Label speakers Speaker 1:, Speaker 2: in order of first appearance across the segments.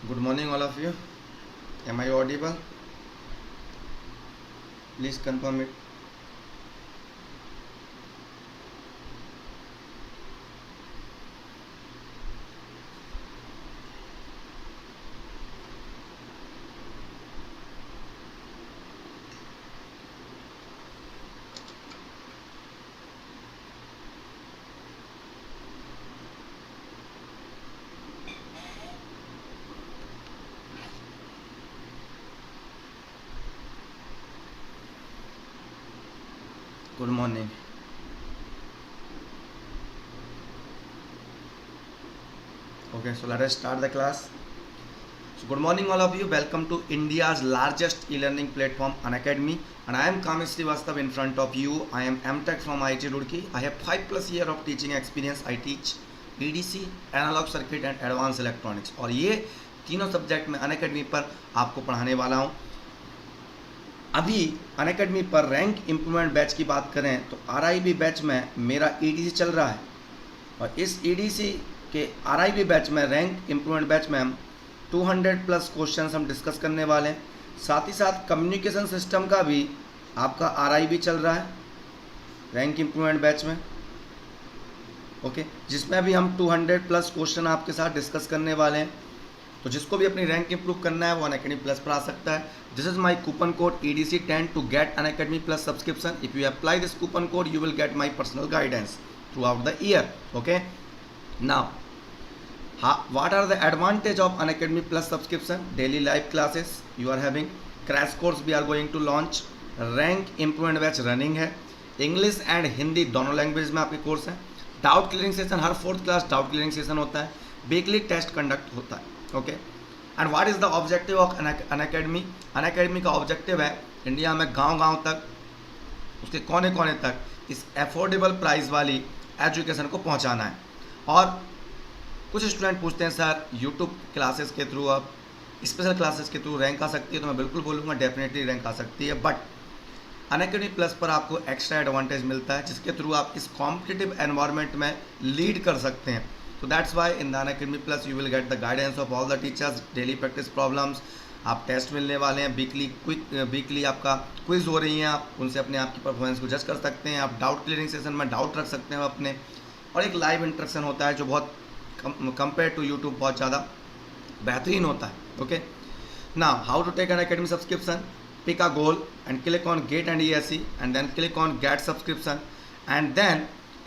Speaker 1: Good morning, all of you. Am I audible? Please confirm it. Good morning. Okay, so let us start the class. So, good morning, all of you. Welcome to India's largest e-learning platform, Unacademy. And I am Kamesh Srivastav in front of you. I am MTech from IIT Roorkee. I have 5+ years of teaching experience. I teach EDC, Analog Circuit and Advanced Electronics. और ये तीनों subject में Unacademy पर आपको पढ़ाने वाला हूँ. अभी अनअकैडमी पर रैंक इम्प्रूवमेंट बैच की बात करें तो RIB बैच में मेरा EDC चल रहा है और इस EDC के RIB बैच में रैंक इम्प्रूवमेंट बैच में हम 200+ क्वेश्चंस हम डिस्कस करने वाले हैं. साथ ही साथ कम्युनिकेशन सिस्टम का भी आपका RIB चल रहा है रैंक इम्प्रूवमेंट बैच में. ओके, जिसमें अभी हम 200+ क्वेश्चन आपके साथ डिस्कस करने वाले हैं. तो जिसको भी अपनी रैंक इंप्रूव करना है वो अनअकैडमी प्लस पर आ सकता है. This is my coupon code EDC10 to get Unacademy plus subscription. If you apply this coupon code you will get my personal guidance throughout the year. Okay, now what are the advantage of Unacademy Plus subscription? Daily live classes you are having, crash course we are going to launch, rank improvement batch running है, English and Hindi दोनों language में आपके course हैं, doubt clearing session हर 4th class doubt clearing session होता है, weekly test conduct होता है. Okay, and what is the objective of Unacademy? Unacademy का ऑब्जेक्टिव है इंडिया में गांव-गांव तक, उसके कोने कोने तक इस अफोर्डेबल प्राइस वाली एजुकेशन को पहुंचाना है. और कुछ स्टूडेंट पूछते हैं सर यूट्यूब क्लासेस के थ्रू आप स्पेशल क्लासेस के थ्रू रैंक आ सकती है. तो मैं बिल्कुल बोलूँगा डेफिनेटली रैंक आ सकती है, बट अनअकैडमी प्लस पर आपको एक्स्ट्रा एडवांटेज मिलता है जिसके थ्रू आप इस कॉम्पिटिटिव एनवायरनमेंट में लीड कर सकते हैं. तो that's why in the Unacademy plus you will get the guidance of all the teachers, daily practice problems, आप टेस्ट मिलने वाले हैं, वीकली आपका क्विज हो रही हैं, आप उनसे अपने आप की परफॉर्मेंस को जज कर सकते हैं, आप डाउट क्लियरिंग सेशन में डाउट रख सकते हैं अपने, और एक लाइव इंटरेक्शन होता है जो बहुत कंपेयर टू यूट्यूब बहुत ज़्यादा बेहतरीन होता है. Okay, now how to take Unacademy subscription? Pick a goal and click on get and ESE and then click on get subscription and then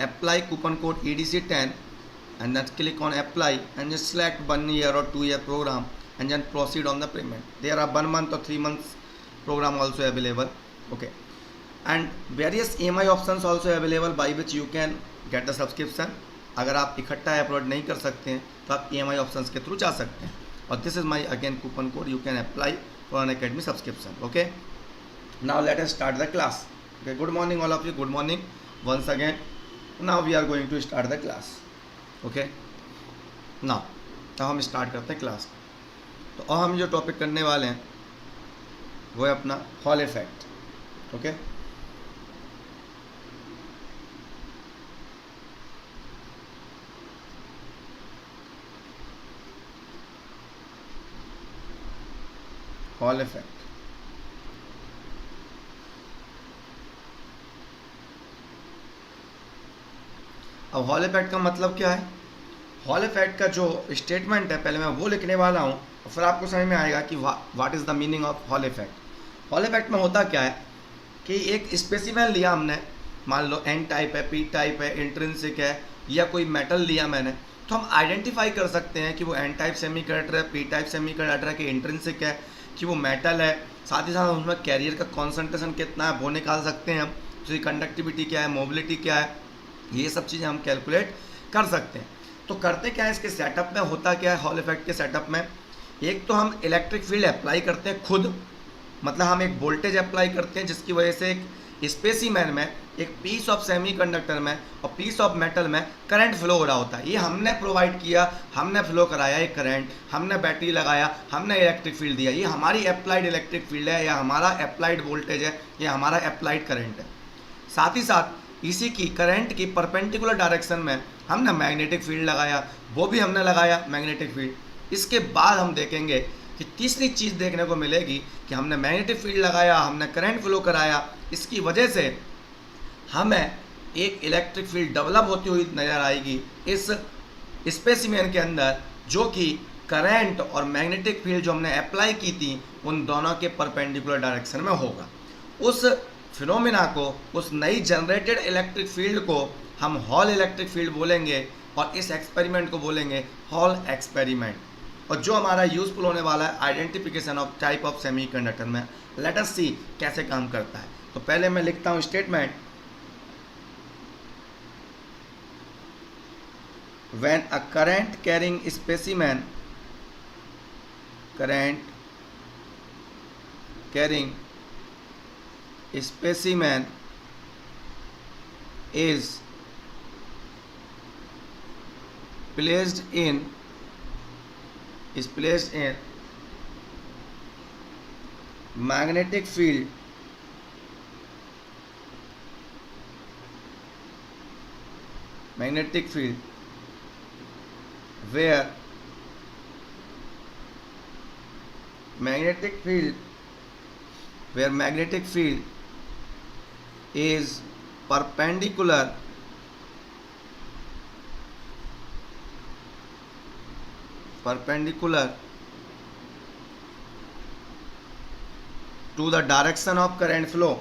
Speaker 1: apply coupon code EDC10 and then click on apply and just select 1 year or 2 year program and then proceed on the payment. There are 1 month or 3 months program also available. Okay, and various EMI options also available by which you can get the subscription. अगर आप इकट्ठा upload नहीं कर सकते हैं तो आप EMI options के थ्रू जा सकते हैं. और this is my again coupon code you can apply for Unacademy subscription. Okay, now let us start the class. Okay, good morning all of you, good morning once again. Now we are going to start the class. Okay, now हम start करते हैं class. तो अब हम जो topic करने वाले हैं वो है अपना hall effect. Okay, hall effect. अब हॉल इफेक्ट का मतलब क्या है? हॉल इफेक्ट का जो स्टेटमेंट है पहले मैं वो लिखने वाला हूँ और फिर आपको समझ में आएगा कि what is the meaning of hall effect. Hall effect में होता क्या है कि एक स्पेसिमेन लिया हमने, मान लो N टाइप है, P टाइप है, इंट्रिंसिक है, या कोई मेटल लिया मैंने, तो हम आइडेंटिफाई कर सकते हैं कि वो N टाइप सेमी कंडक्टर है, P टाइप सेमी कंडक्टर है, कि इंट्रिंसिक है, कि वो मेटल है. साथ ही साथ हम उसमें कैरियर का कॉन्सेंट्रेशन कितना है वो निकाल सकते हैं हम, उसकी कंडक्टिविटी क्या है, मोबिलिटी क्या है, ये सब चीज़ें हम कैलकुलेट कर सकते हैं. तो करते क्या है इसके सेटअप में, होता क्या है हॉल इफेक्ट के सेटअप में? एक तो हम इलेक्ट्रिक फील्ड अप्लाई करते हैं खुद, मतलब हम एक वोल्टेज अप्लाई करते हैं जिसकी वजह से एक स्पेसिमेन में, एक पीस ऑफ सेमी कंडक्टर में और पीस ऑफ मेटल में करंट फ्लो हो रहा होता है. ये हमने प्रोवाइड किया, हमने फ्लो कराया ये करंट, हमने बैटरी लगाया, हमने इलेक्ट्रिक फील्ड दिया. ये हमारी अप्लाइड इलेक्ट्रिक फील्ड है, या हमारा अप्लाइड वोल्टेज है, या हमारा अप्लाइड करंट है. साथ ही साथ इसी की करंट की परपेंडिकुलर डायरेक्शन में हमने मैग्नेटिक फील्ड लगाया, वो भी हमने लगाया मैग्नेटिक फील्ड. इसके बाद हम देखेंगे कि तीसरी चीज़ देखने को मिलेगी कि हमने मैग्नेटिक फील्ड लगाया, हमने करंट फ्लो कराया, इसकी वजह से हमें एक इलेक्ट्रिक फील्ड डेवलप होती हुई नज़र आएगी इस स्पेसिमेन के अंदर, जो कि करंट और मैग्नेटिक फील्ड जो हमने अप्लाई की थी उन दोनों के परपेंडिकुलर डायरेक्शन में होगा। उस फिनोमिना को, उस नई जनरेटेड इलेक्ट्रिक फील्ड को हम हॉल इलेक्ट्रिक फील्ड बोलेंगे और इस एक्सपेरिमेंट को बोलेंगे हॉल एक्सपेरिमेंट, और जो हमारा यूजफुल होने वाला है identification of type of semiconductor में। लेट अस सी कैसे काम करता है। तो पहले मैं लिखता हूँ statement, when a current carrying specimen is placed in magnetic field where magnetic field is perpendicular to the direction of current flow.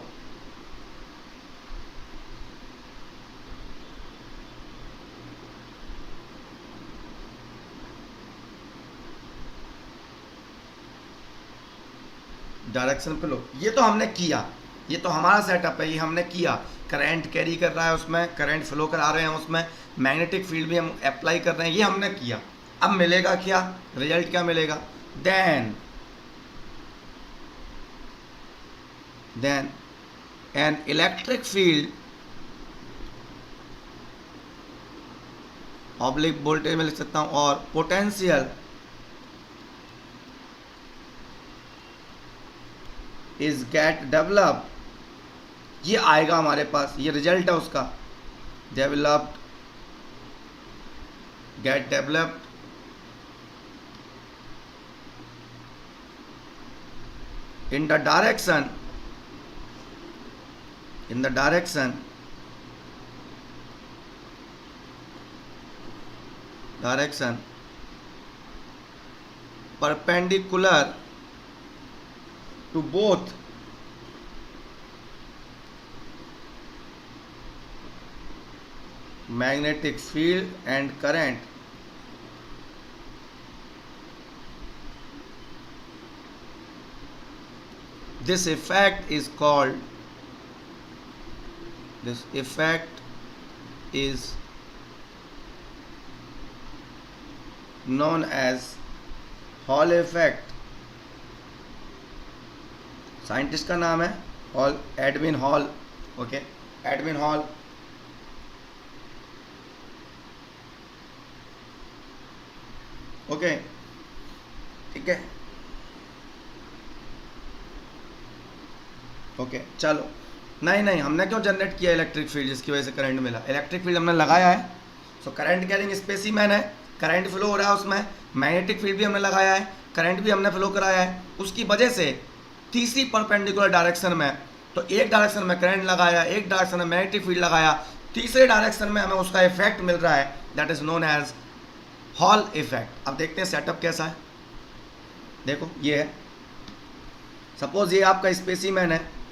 Speaker 1: Direction flow, ये तो हमने किया, ये तो हमारा सेटअप है, ये हमने किया। करंट कैरी कर रहा है उसमें, करंट फ्लो करा रहे हैं उसमें, मैग्नेटिक फील्ड भी हम अप्लाई कर रहे हैं, ये हमने किया। अब मिलेगा क्या, रिजल्ट क्या मिलेगा? Then an electric field oblique voltage में लिख सकता हूं, और पोटेंशियल इज गेट डेवलप्ड, ये आएगा हमारे पास, ये रिजल्ट है उसका। Developed, get developed in the direction perpendicular to both magnetic field and current. This effect is known as hall effect. Scientist का नाम है hall, Edwin hall. Okay, Edwin hall. Okay, ठीक है। ओके, चलो। नहीं, हमने क्यों जनरेट किया इलेक्ट्रिक फील्ड जिसकी वजह से करंट मिला? इलेक्ट्रिक फील्ड हमने लगाया है, सो करंट कैरिंग स्पेसिमेन है, करंट फ्लो हो रहा है उसमें, मैग्नेटिक फील्ड भी हमने लगाया है, करंट भी हमने फ्लो कराया है। उसकी वजह से तीसरी परपेंडिकुलर डायरेक्शन में, तो एक डायरेक्शन में करंट लगाया, एक डायरेक्शन में मैग्नेटिक फील्ड लगाया, तीसरे डायरेक्शन में हमें उसका इफेक्ट मिल रहा है, that is known as Hall effect. अब देखते हैं सेटअप कैसा है। देखो, ये है, सपोज ये आपका स्पेसिमेन है,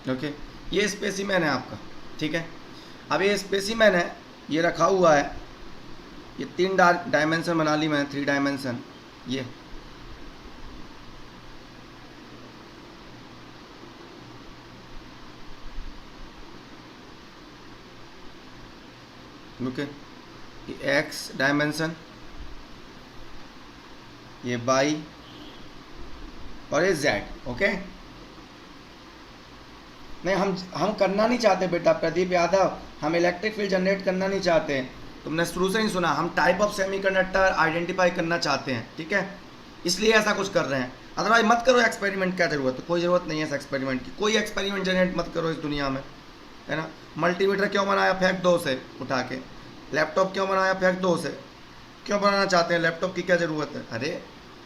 Speaker 1: ओके, ये स्पेसिमेन है आपका, ठीक है। अब ये स्पेसिमेन है, ये रखा हुआ है, ये 3 डायमेंशन बना ली मैंने, 3 डायमेंशन। ये ओके, एक्स डायमेंशन, ये वाई और ये जेड। ओके, नहीं हम करना नहीं चाहते बेटा प्रदीप यादव, हम इलेक्ट्रिक फील्ड जनरेट करना नहीं चाहते। तुमने शुरू से ही सुना, हम टाइप ऑफ सेमीकंडक्टर आइडेंटिफाई करना चाहते हैं, ठीक है, इसलिए ऐसा कुछ कर रहे हैं। अदरवाइज मत करो एक्सपेरिमेंट, क्या जरूरत है, कोई ज़रूरत नहीं है इस एक्सपेरिमेंट की, कोई एक्सपेरिमेंट जनरेट मत करो इस दुनिया में, है ना। मल्टीमीटर क्यों बनाया, फेंक दो उसे उठा के। लैपटॉप क्यों बनाया, फेंक दो उसे। क्यों बनाना चाहते हैं, लैपटॉप की क्या ज़रूरत है। अरे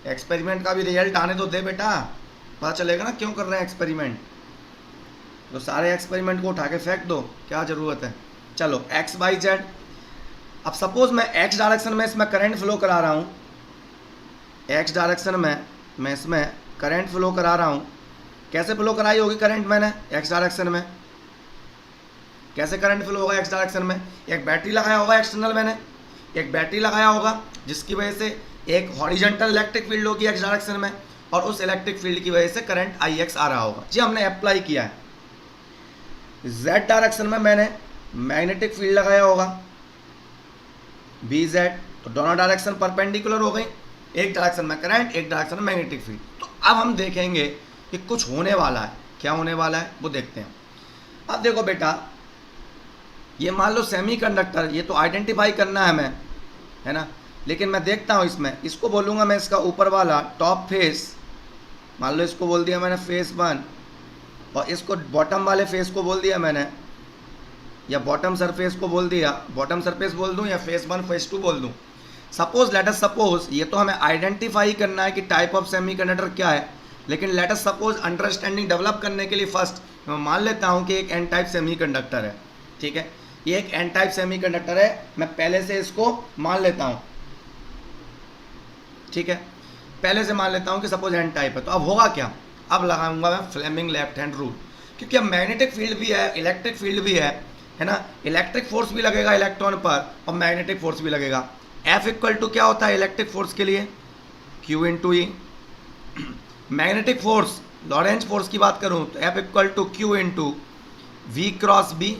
Speaker 1: एक्सपेरिमेंट का भी रिजल्ट आने तो दे बेटा, पता चलेगा ना क्यों कर रहे हैं एक्सपेरिमेंट। तो सारे एक्सपेरिमेंट को उठा के फेंक दो, क्या ज़रूरत है। चलो एक्स वाई जेड, अब सपोज मैं एक्स डायरेक्शन में इसमें करंट फ्लो करा रहा हूँ, एक्स डायरेक्शन में मैं इसमें करंट फ्लो करा रहा हूँ। कैसे फ्लो कराई होगी करंट मैंने एक्स डायरेक्शन में, कैसे करंट फ्लो होगा एक्स डायरेक्शन में, एक बैटरी लगाया होगा एक्सटर्नल, मैंने एक बैटरी लगाया होगा जिसकी वजह से एक हॉरिजॉन्टल इलेक्ट्रिक फील्ड होगी एक्स डायरेक्शन में, और उस इलेक्ट्रिक फील्ड की वजह से करंट आई एक्स आ रहा होगा। जी हमने अप्लाई किया है। जेड डायरेक्शन में मैंने मैग्नेटिक फील्ड लगाया होगा बी जेड, तो दोनों डायरेक्शन परपेंडिकुलर हो गई, एक डायरेक्शन में करंट, एक डायरेक्शन में मैग्नेटिक फील्ड। तो अब हम देखेंगे कि कुछ होने वाला है, क्या होने वाला है वो देखते हैं। अब देखो बेटा, ये मान लो सेमीकंडक्टर, ये तो आइडेंटिफाई करना है हमें, है ना, लेकिन मैं देखता हूँ इसमें, इसको बोलूँगा मैं इसका ऊपर वाला टॉप फेस, मान लो इसको बोल दिया मैंने फेस 1, और इसको बॉटम वाले फेस को बोल दिया मैंने, या बॉटम सरफेस को बोल दिया, बॉटम सरफेस बोल दूं या फेस 1 फेस 2 बोल दूं। सपोज लेट अस सपोज, ये तो हमें आइडेंटिफाई करना है कि टाइप ऑफ सेमीकंडक्टर क्या है, लेकिन let us suppose understanding develop करने के लिए फर्स्ट मैं मान लेता हूं कि एक एन टाइप सेमीकंडक्टर है, ठीक है, ये एक एन टाइप सेमीकंडक्टर है, मैं पहले से इसको मान लेता हूं, ठीक है, पहले से मान लेता हूं कि सपोज एन टाइप है। तो अब होगा क्या, अब लगाऊंगा मैं फ्लेमिंग लेफ्ट हैंड रूल, क्योंकि अब मैग्नेटिक फील्ड भी है, इलेक्ट्रिक फील्ड भी है ना, इलेक्ट्रिक फोर्स भी लगेगा इलेक्ट्रॉन पर और मैग्नेटिक फोर्स भी लगेगा। F इक्वल टू क्या होता है इलेक्ट्रिक फोर्स के लिए, Q into E. Magnetic force, Lorentz force की बात करूं तो F equal to Q into V cross B।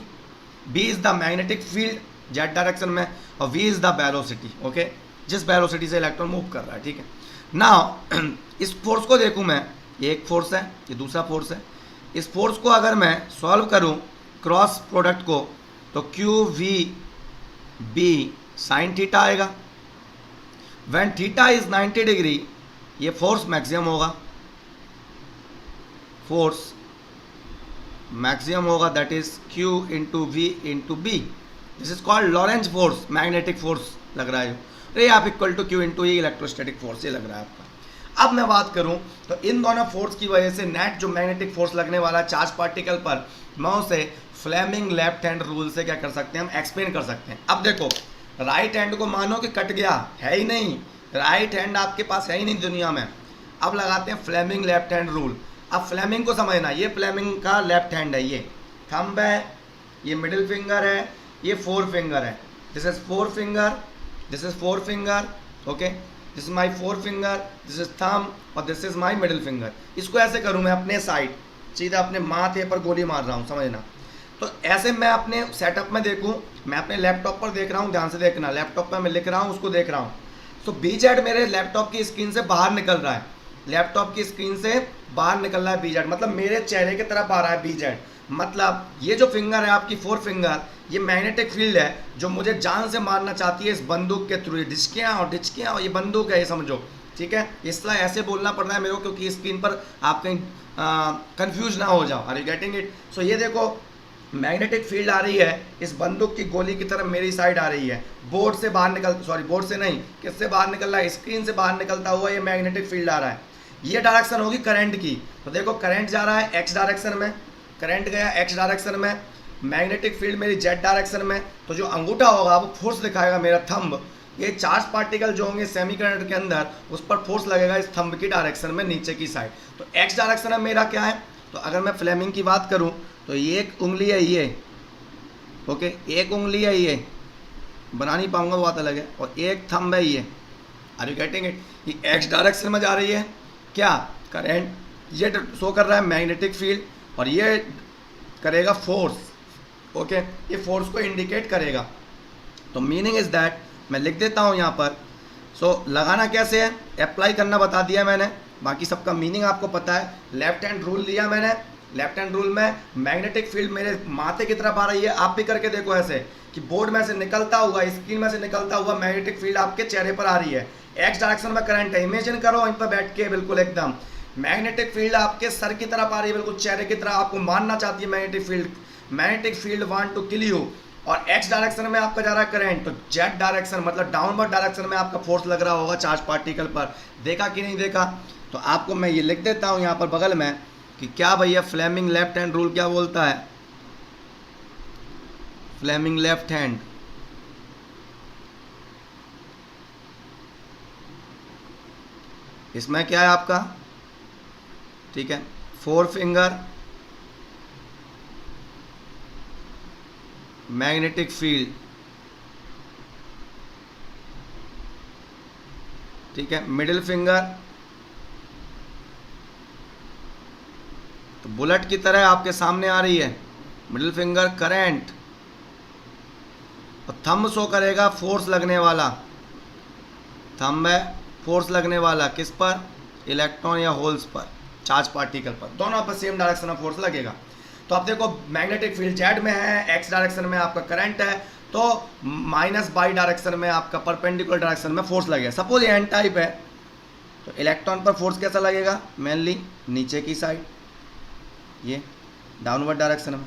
Speaker 1: B is the magnetic field Z direction में, और V is the velocity, okay, जिस वेलोसिटी से इलेक्ट्रॉन मूव कर रहा है, ठीक है। नाउ इस फोर्स को देखूं मैं, ये एक फोर्स है, ये दूसरा फोर्स है, इस फोर्स को अगर मैं सॉल्व करूं क्रॉस प्रोडक्ट को, तो Q V B sine theta आएगा। व्हेन थीटा इज 90 डिग्री, ये फोर्स मैक्सिमम होगा, फोर्स मैक्सिमम होगा, that is Q into V into B. This is called Lorentz force, magnetic force लग रहा है, अरे आप equal to Q into E electrostatic force, ये लग रहा है आपका। अब मैं बात करूं तो इन दोनों फोर्स की वजह से नेट जो मैग्नेटिक फोर्स लगने वाला चार्ज पार्टिकल पर, मैं उसे फ्लेमिंग लेफ्ट हैंड रूल से क्या कर सकते हैं, हम एक्सप्लेन कर सकते हैं। अब देखो राइट हैंड को मानो कि कट गया, है ही नहीं, राइट हैंड आपके पास है ही नहीं दुनिया में। अब लगाते हैं फ्लेमिंग लेफ्ट हैंड रूल। अब फ्लेमिंग को समझना, ये फ्लेमिंग का लेफ्ट हैंड है, ये थंब है, ये मिडिल फिंगर है, ये फोर फिंगर है, this is forefinger, this is forefinger, okay, this is my forefinger, this is thumb और this is my middle finger. इसको ऐसे करूँ मैं अपने साइड, सीधा अपने माथे पर गोली मार रहा हूँ, समझना। तो ऐसे मैं अपने सेटअप में देखूँ, मैं अपने लैपटॉप पर देख रहा हूँ, ध्यान से देखना, लैपटॉप पर मैं लिख रहा हूँ, उसको देख रहा हूँ। तो बी जेड मेरे लैपटॉप की स्क्रीन से बाहर निकल रहा है, लैपटॉप की स्क्रीन से बाहर निकल रहा है बी जेड, मतलब मेरे चेहरे की तरफ आ रहा है बी जेड। मतलब ये जो फिंगर है आपकी फोर फिंगर, ये मैग्नेटिक फील्ड है जो मुझे जान से मारना चाहती है इस बंदूक के थ्रू। डिचकियाँ और ये बंदूक है, ये समझो, ठीक है। इसलिए ऐसे बोलना पड़ रहा है मेरे को क्योंकि स्क्रीन पर आप कहीं कंफ्यूज ना हो जाओ। Are you getting it? So ये देखो मैग्नेटिक फील्ड आ रही है, इस बंदूक की गोली की तरफ मेरी साइड आ रही है, बोर्ड से बाहर निकल, सॉरी बोर्ड से नहीं, किससे बाहर निकल रहा है, स्क्रीन से बाहर निकलता हुआ ये मैग्नेटिक फील्ड आ रहा है। ये डायरेक्शन होगी करंट की। तो देखो करंट जा रहा है एक्स डायरेक्शन में, करंट गया एक्स डायरेक्शन में, मैग्नेटिक फील्ड मेरी जेड डायरेक्शन में। तो जो अंगूठा होगा वो फोर्स दिखाएगा, मेरा थंब, ये चार्ज पार्टिकल जो होंगे सेमीकंडक्टर के अंदर, उस पर फोर्स लगेगा इस थंब की डायरेक्शन में, नीचे की साइड। तो एक्स डायरेक्शन में मेरा क्या है, तो अगर मैं फ्लेमिंग की बात करूं तो ये एक उंगली है ये, ओके, एक उंगली है ये, बना नहीं पाऊंगा वो बात अलग है, और एक थंब है ये। Are you getting it? ये एक्स डायरेक्शन में जा रही है क्या, करंट, ये शो कर रहा है मैग्नेटिक फील्ड, और ये करेगा फोर्स, ओके, ये फोर्स को इंडिकेट करेगा। तो मीनिंग इज दैट मैं लिख देता हूँ यहाँ पर। लगाना कैसे है, अप्लाई करना बता दिया मैंने, बाकी सबका मीनिंग आपको पता है। लेफ्ट हैंड रूल लिया मैंने, लेफ्ट हैंड रूल में मैग्नेटिक फील्ड मेरे माथे की तरफ आ रही है। आप भी करके देखो ऐसे कि बोर्ड में से निकलता हुआ, स्क्रीन में से निकलता हुआ मैग्नेटिक फील्ड आपके चेहरे पर आ रही है। एक्स डायरेक्शन में करंट है, इमेजिन करो वहीं पर बैठ के बिल्कुल एकदम मैग्नेटिक फील्ड आपके सर की तरफ आ रही है, बिल्कुल चेहरे की तरफ। आपको मारना चाहती है magnetic field want to kill you. और एक्स डायरेक्शन में आपका जा रहा है करंट, तो जेड डायरेक्शन मतलब डाउनवर्ड डायरेक्शन में आपका फोर्स लग रहा होगा चार्ज पार्टिकल पर। देखा कि नहीं देखा? तो आपको मैं ये लिख देता हूँ यहाँ पर बगल में कि क्या भैया फ्लेमिंग लेफ्ट हैंड रूल क्या बोलता है। फ्लेमिंग लेफ्ट हैंड, इसमें क्या है आपका, ठीक है, 4 फिंगर मैग्नेटिक फील्ड, ठीक है, मिडिल फिंगर तो बुलेट की तरह आपके सामने आ रही है, मिडिल फिंगर करंट, और थंब शो करेगा फोर्स लगने वाला। थंब है फोर्स लगने वाला किस पर, इलेक्ट्रॉन या होल्स पर, चार्ज पार्टिकल पर, दोनों पर सेम डायरेक्शन में फोर्स लगेगा। तो आप देखो मैग्नेटिक फील्ड जेड में है, एक्स डायरेक्शन में आपका करंट है, तो माइनस बाई डायरेक्शन में आपका परपेंडिकुलर डायरेक्शन में फोर्स लगेगा। सपोज ये एन टाइप है तो इलेक्ट्रॉन पर फोर्स कैसा लगेगा, मेनली नीचे की साइड, ये डाउनवर्ड डायरेक्शन में।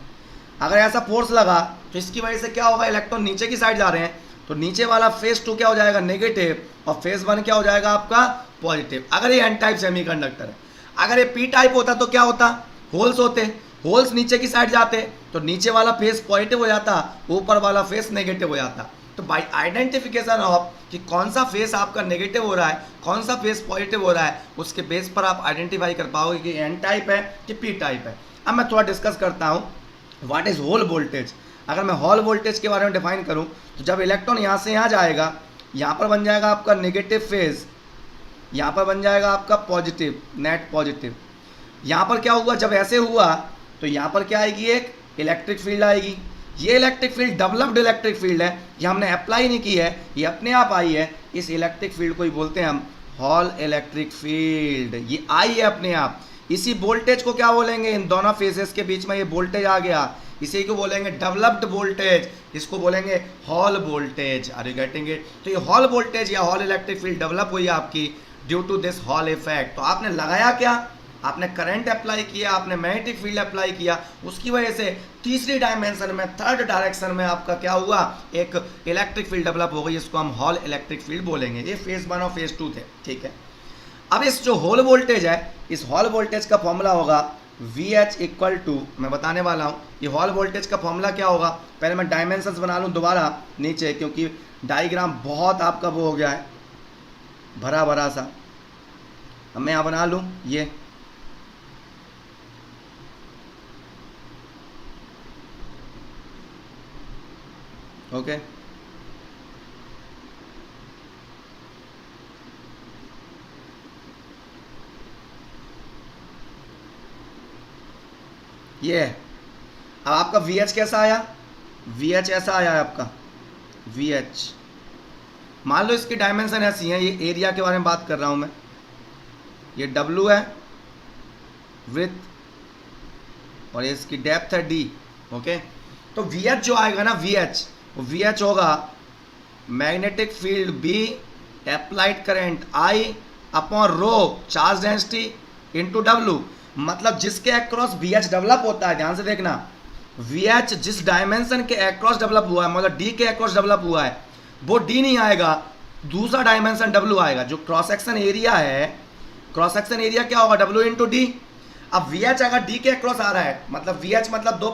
Speaker 1: अगर ऐसा फोर्स लगा तो इसकी वजह से क्या होगा, इलेक्ट्रॉन नीचे की साइड जा रहे हैं, तो नीचे वाला फेज 2 क्या हो जाएगा, नेगेटिव, और फेज 1 क्या हो जाएगा आपका पॉजिटिव। अगर ये एन टाइप सेमीकंडक्टर है। अगर ये पी टाइप होता तो क्या होता, होल्स होते, होल्स नीचे की साइड जाते तो नीचे वाला फेस पॉजिटिव हो जाता, ऊपर वाला फेस नेगेटिव हो जाता। तो बाय आइडेंटिफिकेशन ऑफ कि कौन सा फेस आपका नेगेटिव हो रहा है, कौन सा फेस पॉजिटिव हो रहा है, उसके बेस पर आप आइडेंटिफाई कर पाओगे कि एन टाइप है कि पी टाइप है। अब मैं थोड़ा डिस्कस करता हूँ व्हाट इज होल वोल्टेज। अगर मैं हॉल वोल्टेज के बारे में डिफाइन करूँ तो जब इलेक्ट्रॉन यहाँ से यहाँ जाएगा, यहाँ पर बन जाएगा आपका नेगेटिव फेज, यहाँ पर बन जाएगा आपका पॉजिटिव, नेट पॉजिटिव। यहाँ पर क्या हुआ, जब ऐसे हुआ तो यहाँ पर क्या आएगी, एक इलेक्ट्रिक फील्ड आएगी। ये electric field developed electric field है, ये हमने अप्लाई नहीं की है, ये अपने आप आई है। इस इलेक्ट्रिक फील्ड को ही बोलते हैं हम हॉल इलेक्ट्रिक फील्ड, ये आई है अपने आप। इसी वोल्टेज को क्या बोलेंगे, इन दोनों फेजेस के बीच में ये वोल्टेज आ गया, इसी को बोलेंगे डेवलप्ड वोल्टेज, इसको बोलेंगे Hall voltage. Are you getting it? तो ये हॉल वोल्टेज या हॉल इलेक्ट्रिक फील्ड डेवलप हुई है आपकी due to this Hall effect. तो आपने लगाया क्या, आपने करंट अप्लाई किया, आपने मैग्नेटिक फील्ड अप्लाई किया, उसकी वजह से तीसरी डायमेंशन में, थर्ड डायरेक्शन में आपका क्या हुआ, एक इलेक्ट्रिक फील्ड डेवलप हो गई, जिसको हम हॉल इलेक्ट्रिक फील्ड बोलेंगे। ये फेज 1 और फेज 2 थे, ठीक है। अब इस जो होल वोल्टेज है, इस हॉल वोल्टेज का फॉर्मूला होगा VH इक्वल टू, मैं बताने वाला हूँ ये हॉल वोल्टेज का फॉर्मूला क्या होगा। पहले मैं डायमेंशंस बना लूँ दोबारा नीचे, क्योंकि डायग्राम बहुत आपका वो हो गया है भरा भरा सा। अब मैं यहाँ बना लूँ ये, ओके। ये अब आपका VH कैसा आया, VH ऐसा आया है आपका VH। मान लो इसकी डायमेंशन ऐसी है, ये एरिया के बारे में बात कर रहा हूँ मैं, ये W है विथ, और ये इसकी डेप्थ है D, ओके। तो VH जो आएगा ना, VH होगा magnetic field B applied current I upon rho charge density into W। मतलब जिसके अक्रॉस VH डेवलप होता है, ध्यान से देखना, VH जिस डायमेंशन के अक्रॉस डेवलप हुआ है, मतलब D के अक्रॉस डेवलप हुआ है, वो D नहीं आएगा, दूसरा डायमेंशन W आएगा। जो क्रॉस सेक्शन एरिया है, क्रॉस सेक्शन एरिया क्या होगा, W इंटू D। अब VH अगर D के अक्रॉस आ रहा है, मतलब VH मतलब दो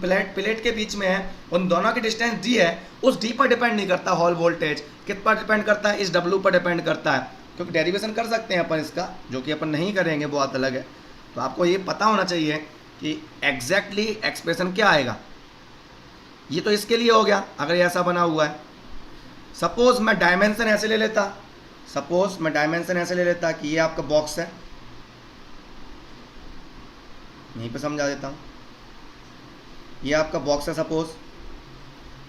Speaker 1: प्लेट के बीच में है, उन दोनों की डिस्टेंस D है, उस D पर डिपेंड नहीं करता हॉल वोल्टेज, किस पर डिपेंड करता है, इस W पर डिपेंड करता है। क्योंकि डेरिवेशन कर सकते हैं अपन इसका, जो कि अपन नहीं करेंगे, वो बात अलग है। तो आपको ये पता होना चाहिए कि एग्जैक्टली एक्सप्रेशन क्या आएगा। ये तो इसके लिए हो गया अगर ये ऐसा बना हुआ है। सपोज मैं डायमेंशन ऐसे ले लेता, कि ये आपका बॉक्स है, यहीं पे समझा देता हूँ, ये आपका बॉक्स है सपोज,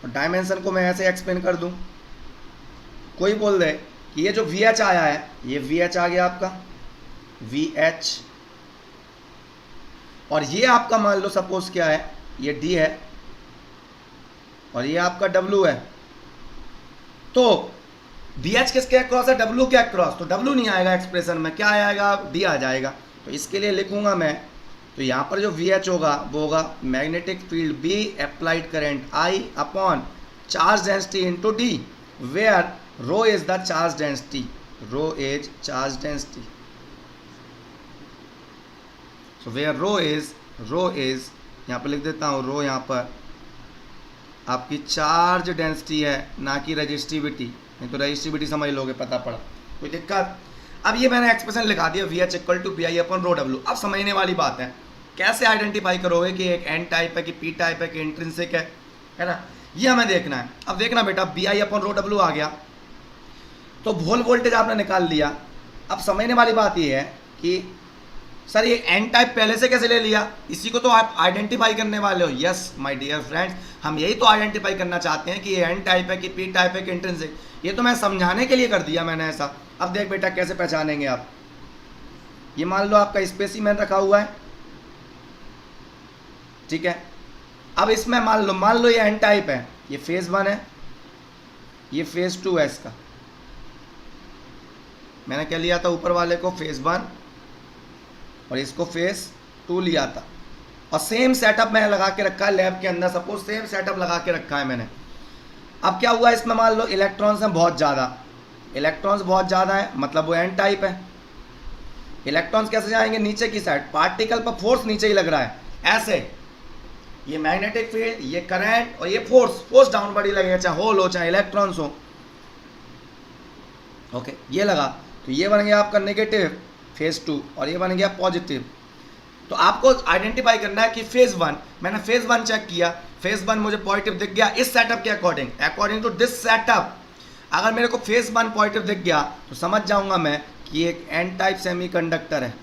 Speaker 1: और डायमेंशन को मैं ऐसे एक्सप्लेन कर दूँ, कोई बोल दे कि ये जो VH आया है, ये VH आ गया आपका VH, और ये आपका मान लो सपोज क्या है, ये D है और ये आपका W है, तो VH किसके अक्रॉस है, W के अक्रॉस, तो W नहीं आएगा एक्सप्रेशन में, क्या आएगा, D आ जाएगा। तो इसके लिए लिखूंगा मैं, तो यहाँ पर जो VH होगा वो होगा magnetic field B applied current I upon charge density into D, where rho is the charge density, rho is charge density, so where rho is यहाँ पर लिख देता हूँ, रो यहाँ पर आपकी चार्ज डेंसिटी है, ना कि रजिस्टिविटी, नहीं तो रजिस्टिविटी समझ लोगे, पता पड़ा, कोई दिक्कत। अब ये मैंने एक्सप्रेशन लिखा दिया VH equal to BI upon rho W। अब समझने वाली बात है, कैसे आइडेंटिफाई करोगे कि एक N टाइप है कि P टाइप है कि इंट्रिंसिक है ना, ये हमें देखना है। अब देखना बेटा, BI अपन रो W आ गया, तो होल वोल्टेज आपने निकाल लिया। अब समझने वाली बात ये है कि सर ये N टाइप पहले से कैसे ले लिया, इसी को तो आप आइडेंटिफाई करने वाले हो। यस माय डियर फ्रेंड्स, हम यही तो आइडेंटिफाई करना चाहते हैं कि ये N टाइप है कि P टाइप है कि इंट्रिंसिक, ये तो मैं समझाने के लिए कर दिया मैंने ऐसा। अब देख बेटा कैसे पहचानेंगे आप, ये मान लो आपका स्पेसिमेन रखा हुआ है, ठीक है। अब इसमें मान लो ये N टाइप है, ये फेज 1 है, ये फेज 2 है इसका, मैंने क्या लिया था ऊपर वाले को फेज 1 और इसको फेज 2 लिया था, और सेम सेटअप मैंने लगा के रखा है लैब के अंदर, सपोज सेम सेटअप लगा के रखा है मैंने। अब क्या हुआ इसमें, मान लो इलेक्ट्रॉन्स हैं बहुत ज़्यादा, इलेक्ट्रॉन्स बहुत ज़्यादा है, मतलब वो N टाइप है। इलेक्ट्रॉन्स कैसे जाएंगे, नीचे की साइड, पार्टिकल पर फोर्स नीचे ही लग रहा है ऐसे, ये मैग्नेटिक फील्ड, ये करंट और ये फोर्स डाउनवर्ड ही लगेगा, चाहे होल हो चाहे इलेक्ट्रॉन्स हो। ओके, ये लगा, तो ये बन गया आपका नेगेटिव फेज 2 और ये बन गया पॉजिटिव। तो आपको आइडेंटिफाई करना है कि फेज 1, मैंने फेज 1 चेक किया, फेज 1 मुझे पॉजिटिव दिख गया इस सेटअप के अकॉर्डिंग टू दिस सेटअप। अगर मेरे को फेज 1 पॉजिटिव दिख गया तो समझ जाऊंगा मैं कि एक N टाइप सेमीकंडक्टर है।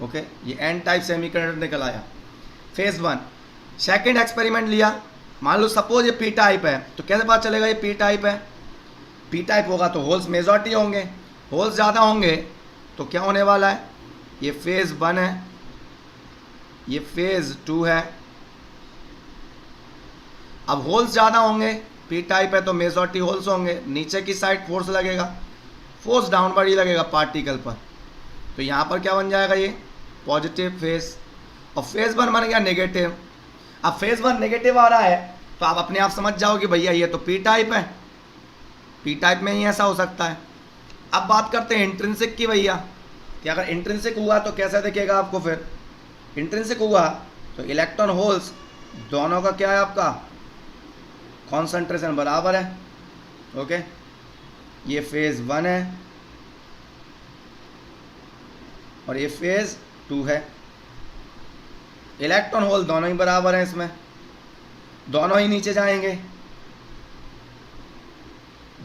Speaker 1: ओके, ये N टाइप सेमीकंडक्टर निकल आया फेज 1। सेकंड एक्सपेरिमेंट लिया, मान लो सपोज ये P टाइप है, तो कैसे पता चलेगा ये P टाइप है, P टाइप होगा तो होल्स मेजॉरिटी होंगे, होल्स ज़्यादा होंगे तो क्या होने वाला है, ये फेज 1 है, ये फेज 2 है। अब होल्स ज़्यादा होंगे, P टाइप है तो मेजॉरिटी होल्स होंगे, नीचे की साइड फोर्स लगेगा, फोर्स डाउनवर्ड ही लगेगा पार्टिकल पर, तो यहाँ पर क्या बन जाएगा, ये पॉजिटिव फेज, और फेज 1 बन गया नेगेटिव। अब फेज 1 नेगेटिव आ रहा है तो आप अपने आप समझ जाओगे भैया ये तो P टाइप है, P टाइप में ही ऐसा हो सकता है। अब बात करते हैं इंट्रिंसिक की भैया, कि अगर इंट्रिंसिक हुआ तो कैसा दिखेगा आपको, फिर इंट्रिंसिक हुआ तो इलेक्ट्रॉन होल्स दोनों का क्या है आपका कॉन्सेंट्रेशन बराबर है। ओके, ये फेज 1 है और ये फेज 2 है, इलेक्ट्रॉन होल दोनों ही बराबर हैं, इसमें दोनों ही नीचे जाएंगे,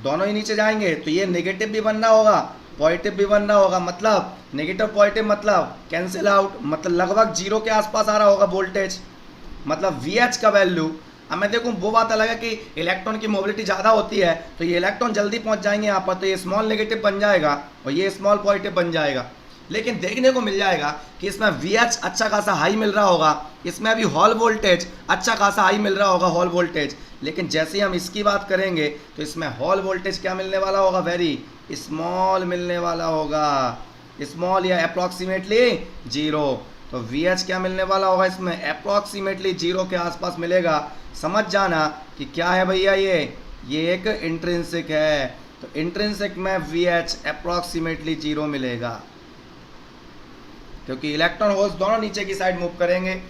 Speaker 1: दोनों ही नीचे जाएंगे, तो ये नेगेटिव भी बनना होगा पॉजिटिव भी बनना होगा, मतलब नेगेटिव पॉजिटिव मतलब कैंसिल आउट, मतलब लगभग जीरो के आसपास आ रहा होगा वोल्टेज, मतलब VH का वैल्यू। अब मैं देखूँ वो बात अलग है कि इलेक्ट्रॉन की मोबिलिटी ज़्यादा होती है तो ये इलेक्ट्रॉन जल्दी पहुंच जाएंगे यहाँ पर, तो ये स्मॉल नेगेटिव बन जाएगा और ये स्मॉल पॉजिटिव बन जाएगा। लेकिन देखने को मिल जाएगा कि इसमें VH अच्छा खासा हाई मिल रहा होगा, इसमें अभी हॉल वोल्टेज अच्छा खासा हाई मिल रहा होगा, हॉल वोल्टेज। लेकिन जैसे ही हम इसकी बात करेंगे तो इसमें हॉल वोल्टेज क्या मिलने वाला होगा, वेरी स्मॉल मिलने वाला होगा, स्मॉल या अप्रॉक्सीमेटली जीरो। तो VH क्या मिलने वाला होगा इसमें, अप्रॉक्सीमेटली जीरो के आसपास मिलेगा। समझ जाना कि क्या है भैया, ये एक इंट्रिंसिक है, तो इंट्रिंसिक में VH अप्रॉक्सीमेटली जीरो मिलेगा, क्योंकि इलेक्ट्रॉन होल्स दोनों नीचे की साइड मूव करेंगे।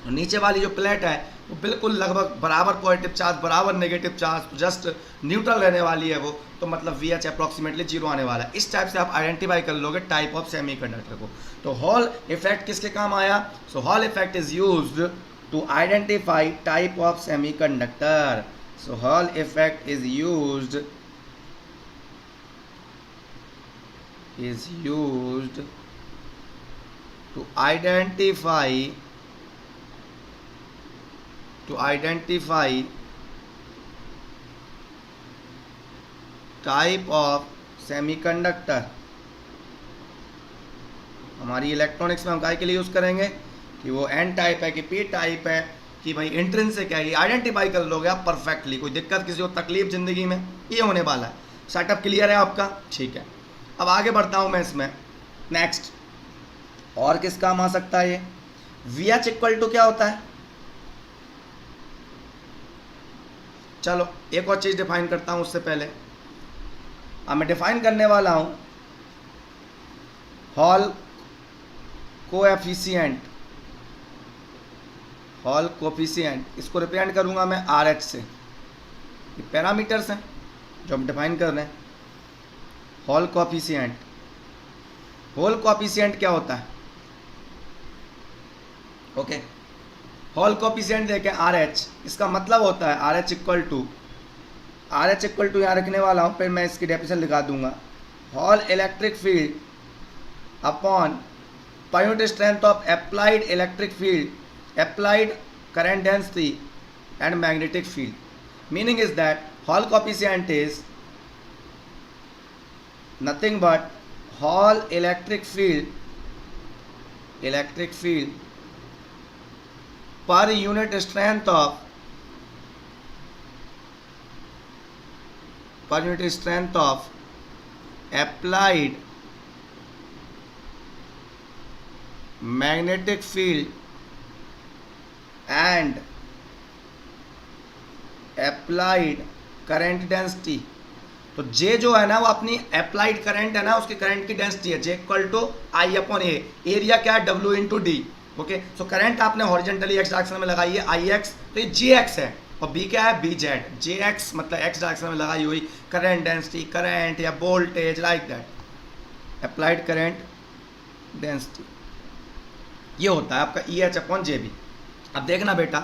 Speaker 1: नीचे वाली जो प्लेट है वो बिल्कुल लगभग बराबर पॉजिटिव चार्ज बराबर नेगेटिव चार्ज जस्ट न्यूट्रल रहने वाली है वो, तो मतलब VH अप्रॉक्सीमेटली जीरो आने वाला है। इस टाइप से आप आइडेंटिफाई कर लोगे टाइप ऑफ सेमीकंडक्टर को। तो हॉल इफेक्ट किसके काम आया, so Hall effect is used to identify type of semiconductor. So Hall effect is used to identify type of semiconductor. हमारी इलेक्ट्रॉनिक्स में हम काय के लिए यूज़ करेंगे कि वो एन टाइप है कि पी टाइप है कि भाई इंट्रिंसिक है, ये आइडेंटिफाई कर लोगे आप परफेक्टली। कोई दिक्कत किसी को तकलीफ ज़िंदगी में ये होने वाला है। सेटअप क्लियर है आपका? ठीक है, अब आगे बढ़ता हूँ मैं इसमें। नेक्स्ट और किस काम आ सकता है ये? वी एच इक्वल टू क्या होता है? चलो एक और चीज़ डिफाइन करता हूँ उससे पहले। अब मैं डिफाइन करने वाला हूँ हॉल कोएफिशिएंट। हॉल कोएफिशिएंट इसको रिप्रेजेंट करूँगा मैं आर एच से। ये पैरामीटर्स हैं जो हम डिफाइन कर रहे हैं। हॉल कोएफिशिएंट, हॉल कोएफिशिएंट क्या होता है? ओके, हॉल कोएफिशिएंट देखें आर एच, इसका मतलब होता है आर एच इक्वल टू यहाँ रखने वाला हूँ, फिर मैं इसकी डेफिनेशन लिखा दूंगा। Hall electric field upon per unit strength of applied electric field, applied current density and magnetic field. Meaning is that Hall coefficient is nothing but Hall electric field per unit strength of applied magnetic field and applied current density. तो जे जो है ना वो अपनी applied current है ना, उसकी current की डेंसिटी है J equal to I upon A. Area क्या है? W into D. Okay, so current आपने हॉरिजेंटली एक्स डायरेक्शन में लगाई है आई एक्स, तो ये जे एक्स है, और बी क्या है? B Z. जे एक्स मतलब एक्स डायरेक्शन में लगाई हुई करंट डेंसिटी, करंट या voltage like that, applied current density. ये होता है आपका E H upon J B. अब देखना बेटा,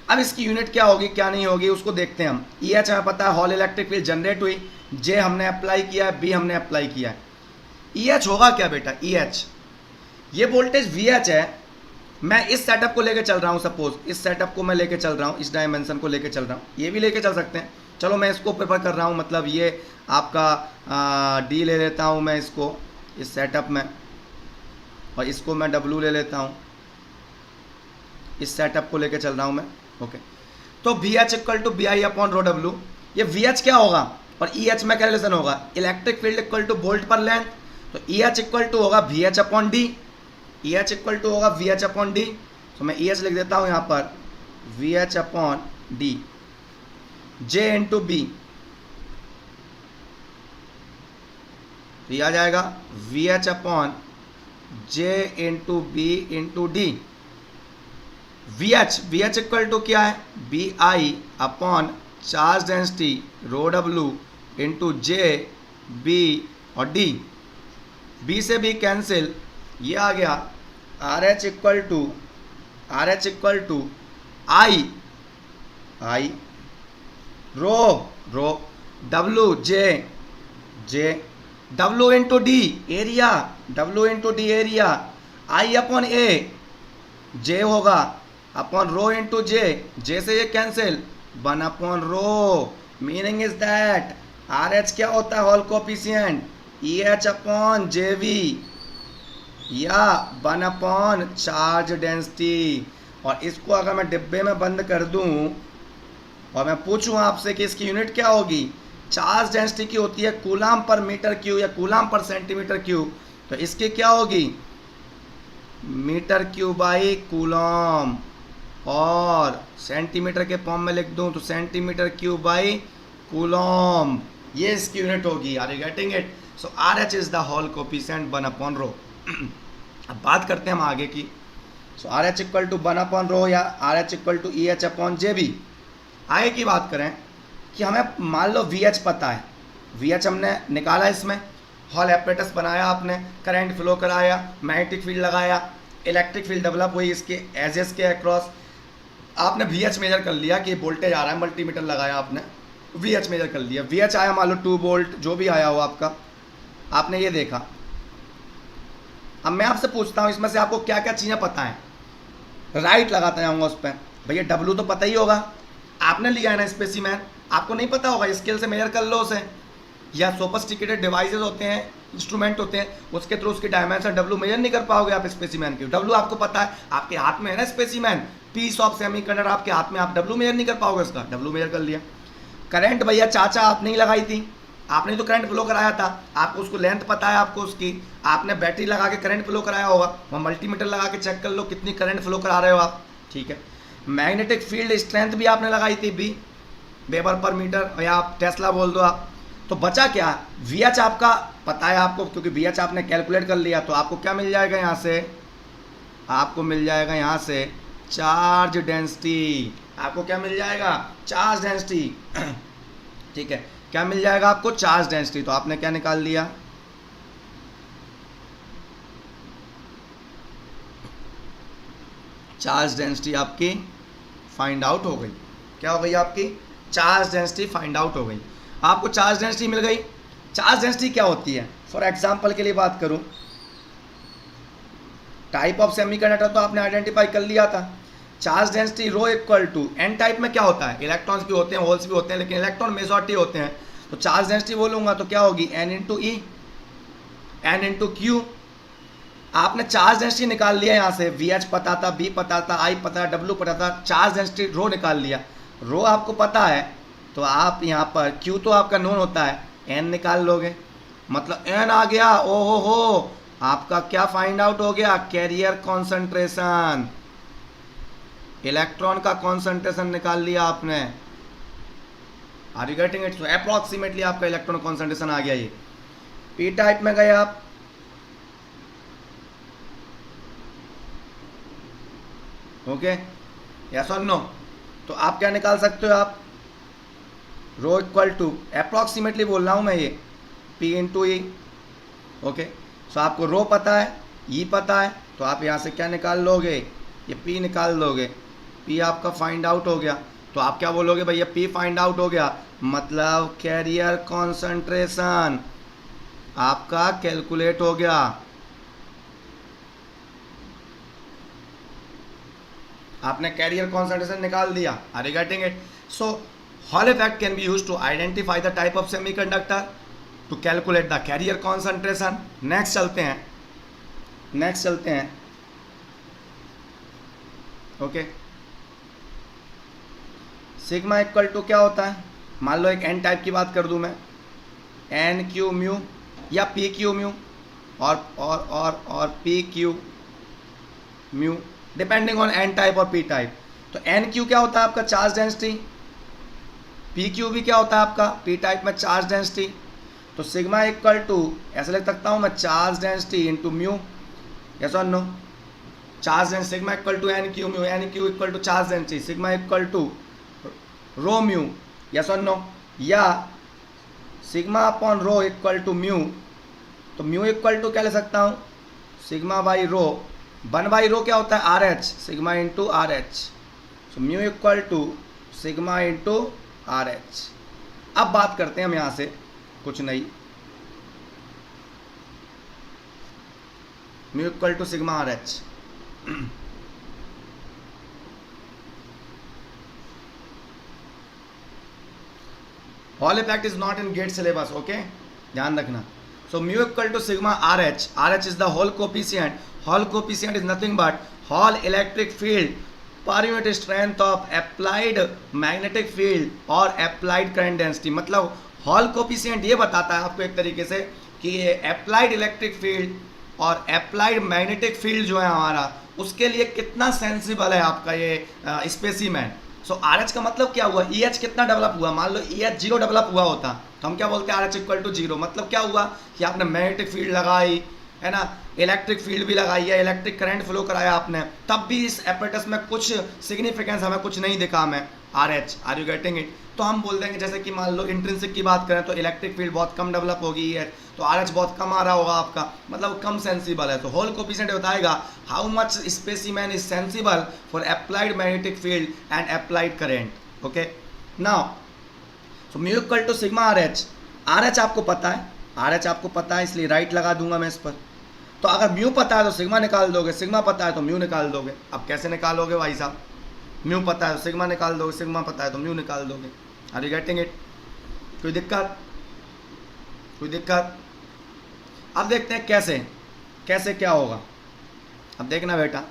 Speaker 1: अब इसकी यूनिट क्या होगी क्या नहीं होगी उसको देखते हैं हम। ई एच हमें पता है, हॉल इलेक्ट्रिक फील्ड जनरेट हुई, जे हमने अप्लाई किया है, बी हमने अप्लाई किया है। ई एच होगा क्या बेटा? ई एच ये वोल्टेज वी एच है। मैं इस सेटअप को लेके चल रहा हूँ, सपोज इस सेटअप को मैं लेके चल रहा हूँ, इस डायमेंशन को लेके चल रहा हूँ, ये भी लेके चल सकते हैं। चलो मैं इसको प्रेफर कर रहा हूँ, मतलब ये आपका डी ले लेता हूँ मैं इसको इस सेटअप में, और इसको मैं W ले लेता हूँ, इस सेटअप को लेके चल रहा हूँ मैं। ओके, तो V H equal to B I upon rho W. ये वी एच क्या होगा और ई एच में क्या रिलेशन होगा? Electric field equal to volt per length, तो ई एच इक्वल टू होगा V H upon D. E H equal to होगा वी एच अपॉन डी, तो मैं ई एच लिख देता हूँ यहाँ पर V H upon D. J into B, तो ये आ जाएगा V H upon J into B into D. V H equal to क्या है? B I upon charge density rho W into J B और डी। बी से B cancel, ये आ गया R H equal to I rho W J W into D area, I upon A, J होगा upon rho into J से ये cancel, 1 upon rho. Meaning is that R H क्या होता है? Hall coefficient E H upon J V या 1 upon charge density. और इसको अगर मैं डिब्बे में बंद कर दूं और मैं पूछूं आपसे कि इसकी यूनिट क्या होगी? चार्ज डेंसिटी की होती है कूलाम पर मीटर क्यूब या कूलाम पर सेंटीमीटर क्यूब, तो इसकी क्या होगी? मीटर क्यूब बाई कूलाम, और सेंटीमीटर के फॉर्म में लिख दूं तो सेंटीमीटर क्यूब बाई कूलाम, ये इसकी यूनिट होगी। Are you getting it? So R H is the Hall coefficient 1 upon rho. अब बात करते हैं हम आगे की। So R H equal to 1 upon rho या R H equal to E H upon J B. आगे की बात करें कि हमें मान लो वी एच पता है, वी एच हमने निकाला, इसमें हॉल एपरेटस बनाया आपने, करंट फ्लो कराया, मैग्नेटिक फील्ड लगाया, इलेक्ट्रिक फील्ड डेवलप हुई इसके एजेस के अक्रॉस, आपने वी एच मेजर कर लिया कि वोल्टेज आ रहा है, मल्टीमीटर लगाया आपने, वी एच मेजर कर लिया, वी एच आया मान लो 2 वोल्ट जो भी आया हो आपका, आपने ये देखा। अब मैं आपसे पूछता हूँ इसमें से आपको क्या क्या चीज़ें पता है? राइट लगाता जाऊँगा उस पर। भैया डब्लू तो पता ही होगा, आपने लिया है ना स्पेसिमेन, आपको नहीं पता होगा, स्केल से मेजर कर लो उसे। या सोफिस्टिकेटेड डिवाइसेस होते हैं, इंस्ट्रूमेंट होते हैं, उसके थ्रू उसकी डायमेंशन डब्ल्यू मेजर नहीं कर पाओगे आप स्पेसिमैन की। डब्ल्यू आपको पता है, आपके हाथ में है ना स्पेसिमैन, पीस ऑफ सेमीकंडक्टर आपके हाथ में, आप डब्ल्यू मेजर नहीं कर पाओगे उसका, डब्ल्यू मेजर कर लिया। करंट भैया चाचा आप नहीं लगाई थी, आपने तो करंट फ्लो कराया था, आपको उसको लेंथ पता है, आपको उसकी, आपने बैटरी लगा के करंट फ्लो कराया होगा, वहाँ मल्टीमीटर लगा के चेक कर लो कितनी करंट फ्लो करा रहे हो आप, ठीक है। मैग्नेटिक फील्ड स्ट्रेंथ भी आपने लगाई थी, बी वेबर पर मीटर, या आप टेस्ला बोल दो आप। तो बचा क्या, वी एच आपका पता है आपको, क्योंकि वी एच आपने कैलकुलेट कर लिया, तो आपको क्या मिल जाएगा यहाँ से, आपको मिल जाएगा यहाँ से चार्ज डेंसिटी, आपको क्या मिल जाएगा, चार्ज डेंसिटी, ठीक है। क्या मिल जाएगा आपको, चार्ज डेंसिटी। तो आपने क्या निकाल लिया, चार्ज डेंसिटी आपकी फाइंड आउट हो गई। क्या हो गई आपकी, चार्ज डेंसिटी फाइंड आउट हो गई। आपको चार्ज डेंसिटी मिल गई। चार्ज डेंसिटी क्या होती है, फॉर एग्जांपल के लिए बात करूं, टाइप ऑफ सेमीकंडक्टर तो आपने आइडेंटिफाई कर लिया था। Charge density rho equal to, N type में क्या होता है, इलेक्ट्रॉन्स भी होते हैं, होल्स भी होते हैं, लेकिन इलेक्ट्रॉन मेजॉरिटी होते हैं। तो चार्ज डेंसिटी बोलूंगा तो क्या होगी, एन इंटू ई, एन इंटू क्यू। आपने चार्ज डेंसिटी निकाल लिया यहाँ से, वी एच पता था, बी पता था, आई पता, डब्ल्यू पता था, चार्ज डेंसिटी रो निकाल लिया। रो आपको पता है तो आप यहाँ पर, क्यू तो आपका नोन होता है, एन निकाल लोगे, मतलब एन आ गया। ओहो हो, आपका क्या फाइंड आउट हो गया, कैरियर कॉन्सेंट्रेशन, इलेक्ट्रॉन का कॉन्सेंट्रेशन निकाल लिया आपने। Are you getting it? So approximately आपका इलेक्ट्रॉन कॉन्सेंट्रेशन आ गया। ये पी टाइप में गए आप, ओके, यस और नो। तो आप क्या निकाल सकते हो, आप रो इक्वल टू, अप्रॉक्सीमेटली बोल रहा हूं मैं, ये पी इंटू ई, ओके। सो आपको रो पता है, ई पता है, तो आप यहाँ से क्या निकाल लोगे, ये पी निकाल लोगे। पी आपका फाइंड आउट हो गया, तो आप क्या बोलोगे भैया, पी फाइंड आउट हो गया, मतलब कैरियर कॉन्सेंट्रेशन आपका कैलकुलेट हो गया। आपने कैरियर कॉन्सेंट्रेशन निकाल दिया। Are you getting it? So Hall effect can be used to identify the type of semiconductor, to calculate the carrier concentration. Next चलते हैं, ओके। सिग्मा इक्वल टू क्या होता है, मान लो एक एन टाइप की बात कर दूं मैं, एन क्यू म्यू या पी क्यू म्यू, और P Q mu, depending on an type और पी टाइप। तो एन क्यू क्या होता है आपका, चार्ज डेंसिटी, पी क्यू भी क्या होता है आपका, पी टाइप में चार्ज डेंसिटी। तो सिग्मा इक्वल टू, ऐसे लिख सकता हूँ मैं, charge density into mu, yes और no. Charge density sigma equal to N Q mu, N Q equal to charge density, sigma equal to rho mu, yes और no. या sigma upon rho equal to mu, तो mu equal to क्या ले सकता हूँ, sigma by rho, 1 by rho क्या होता है, R H, sigma into R H. So mu equal to sigma into R H. अब बात करते हैं हम यहाँ से कुछ नहीं, mu equal to sigma R H. Hall effect is not in GATE syllabus, okay, ध्यान रखना। So mu equal to sigma R H, R H is the Hall coefficient, Hall coefficient is nothing but Hall electric field per unit strength of applied magnetic field और applied current density. मतलब hall coefficient ये बताता है आपको एक तरीके से कि ये अप्लाइड इलेक्ट्रिक फील्ड और अप्लाइड मैग्नेटिक फील्ड जो है हमारा, उसके लिए कितना सेंसिबल है आपका ये स्पेसिमेन। सो आर एच का मतलब क्या हुआ, ई एच कितना डेवलप हुआ, मान लो ई एच 0 डेवलप हुआ होता तो हम क्या बोलते हैं, आर एच इक्वल टू 0। मतलब क्या हुआ कि आपने मैग्नेटिक फील्ड लगाई है ना, इलेक्ट्रिक फील्ड भी लगाई है, इलेक्ट्रिक करंट फ्लो कराया आपने, तब भी इस एपरेटस में कुछ सिग्निफिकेंस हमें कुछ नहीं दिखा हमें, R H, are you getting it? तो हम बोल देंगे जैसे कि मान लो इंट्रिंसिक की बात करें तो इलेक्ट्रिक फील्ड बहुत कम डेवलप होगी है, तो आर एच बहुत कम आ रहा होगा आपका, मतलब कम सेंसिबल है। तो होल कोफिशिएंट बताएगा how much specimen is sensible for applied magnetic field and applied current, okay. Now so mu equal to sigma R H, R H आपको पता है, आर एच आपको पता है, इसलिए राइट लगा दूंगा मैं इस पर। तो अगर म्यू पता है तो सिग्मा निकाल दोगे, सिग्मा पता है तो म्यू निकाल दोगे। अब कैसे निकालोगे भाई साहब, म्यू पता है तो सिग्मा निकाल दोगे, सिग्मा पता है तो म्यू निकाल दोगे। Are you getting it? कोई दिक्कत? कोई दिक्कत? अब देखते हैं कैसे कैसे क्या होगा। अब देखना बेटा,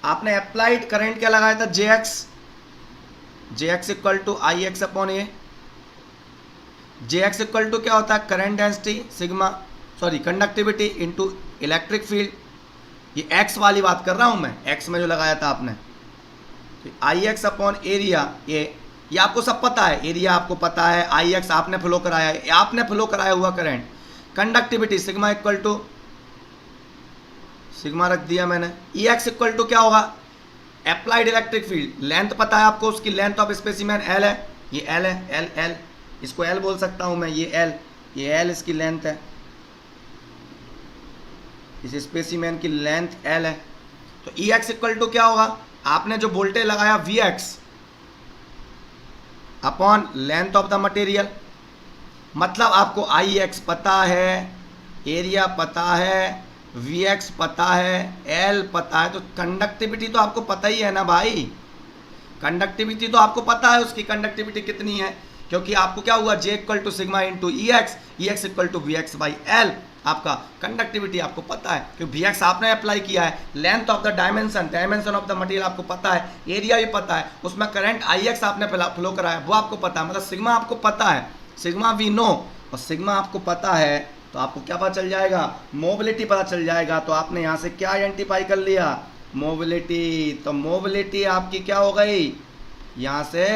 Speaker 1: आपने अप्लाइड करंट क्या लगाया था, J X equal to I X upon A. J X equal to क्या होता है, current density sigma, sorry conductivity into electric field. ये एक्स वाली बात कर रहा हूं मैं, एक्स में जो लगाया था आपने, तो आई एक्स अपॉन एरिया, ये आपको सब पता है, एरिया आपको पता है, आई एक्स आपने फ्लो कराया है, आपने फ्लो कराया हुआ current. Conductivity sigma equal to, sigma रख दिया मैंने। ई एक्स इक्वल टू क्या होगा, अप्लाइड इलेक्ट्रिक फील्ड। लेंथ पता है आपको, उसकी लेंथ ऑफ स्पेसिमेन एल है, ये एल है, एल एल, इसको एल बोल सकता हूं मैं, ये एल इसकी लेंथ है, इस स्पेसिमेन की लेंथ एल है। तो ई एक्स इक्वल टू क्या होगा, आपने जो वोल्टेज लगाया V X upon length of the material. मतलब आपको आई एक्स पता है, एरिया पता है, वी एक्स पता है, एल पता है, तो कंडक्टिविटी तो आपको पता ही है ना भाई। कंडक्टिविटी तो आपको पता है, उसकी कंडक्टिविटी कितनी है, क्योंकि आपको क्या हुआ, J equal to sigma into E X equal to V X by L. आपका कंडक्टिविटी आपको पता है, क्योंकि वी एक्स आपने अप्लाई किया है, length of the dimension of the material आपको पता है, एरिया भी पता है, उसमें करंट आई एक्स आपने फ्लो कराया वो आपको पता है, मतलब सिग्मा आपको पता है, सिग्मा वी नो, और सिग्मा आपको पता है तो आपको क्या पता चल जाएगा, मोबिलिटी पता चल जाएगा। तो आपने यहाँ से क्या आइडेंटिफाई कर लिया, मोबिलिटी। तो मोबिलिटी आपकी क्या हो गई, यहाँ से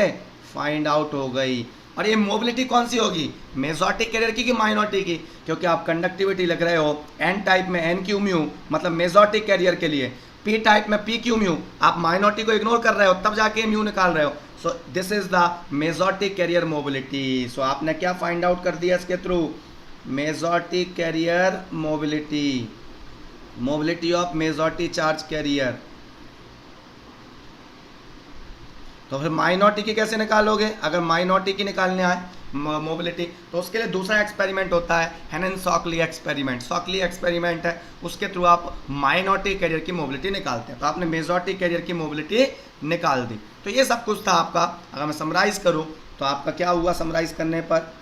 Speaker 1: फाइंड आउट हो गई। और ये मोबिलिटी कौन सी होगी, मेजॉरिटी कैरियर की कि माइनॉरिटी की, क्योंकि आप कंडक्टिविटी लिख रहे हो एन टाइप में एन क्यू म्यू, मतलब मेजॉरिटी कैरियर के लिए, पी टाइप में पी क्यू म्यू, आप माइनॉरिटी को इग्नोर कर रहे हो तब जाके म्यू निकाल रहे हो। So this is the majority carrier mobility. सो आपने क्या फाइंड आउट कर दिया इसके through, majority carrier mobility, mobility of majority charge carrier. तो फिर माइनॉरिटी की कैसे निकालोगे, अगर माइनॉरिटी की निकालने आए मोबिलिटी, तो उसके लिए दूसरा एक्सपेरिमेंट होता है, हेनन-शॉकली एक्सपेरिमेंट। शॉकली एक्सपेरिमेंट है, उसके थ्रू आप माइनॉरिटी कैरियर की मोबिलिटी निकालते हैं। तो आपने मेजॉरिटी कैरियर की मोबिलिटी निकाल दी। तो ये सब कुछ था आपका। अगर मैं समराइज करूँ तो आपका क्या हुआ, समराइज करने पर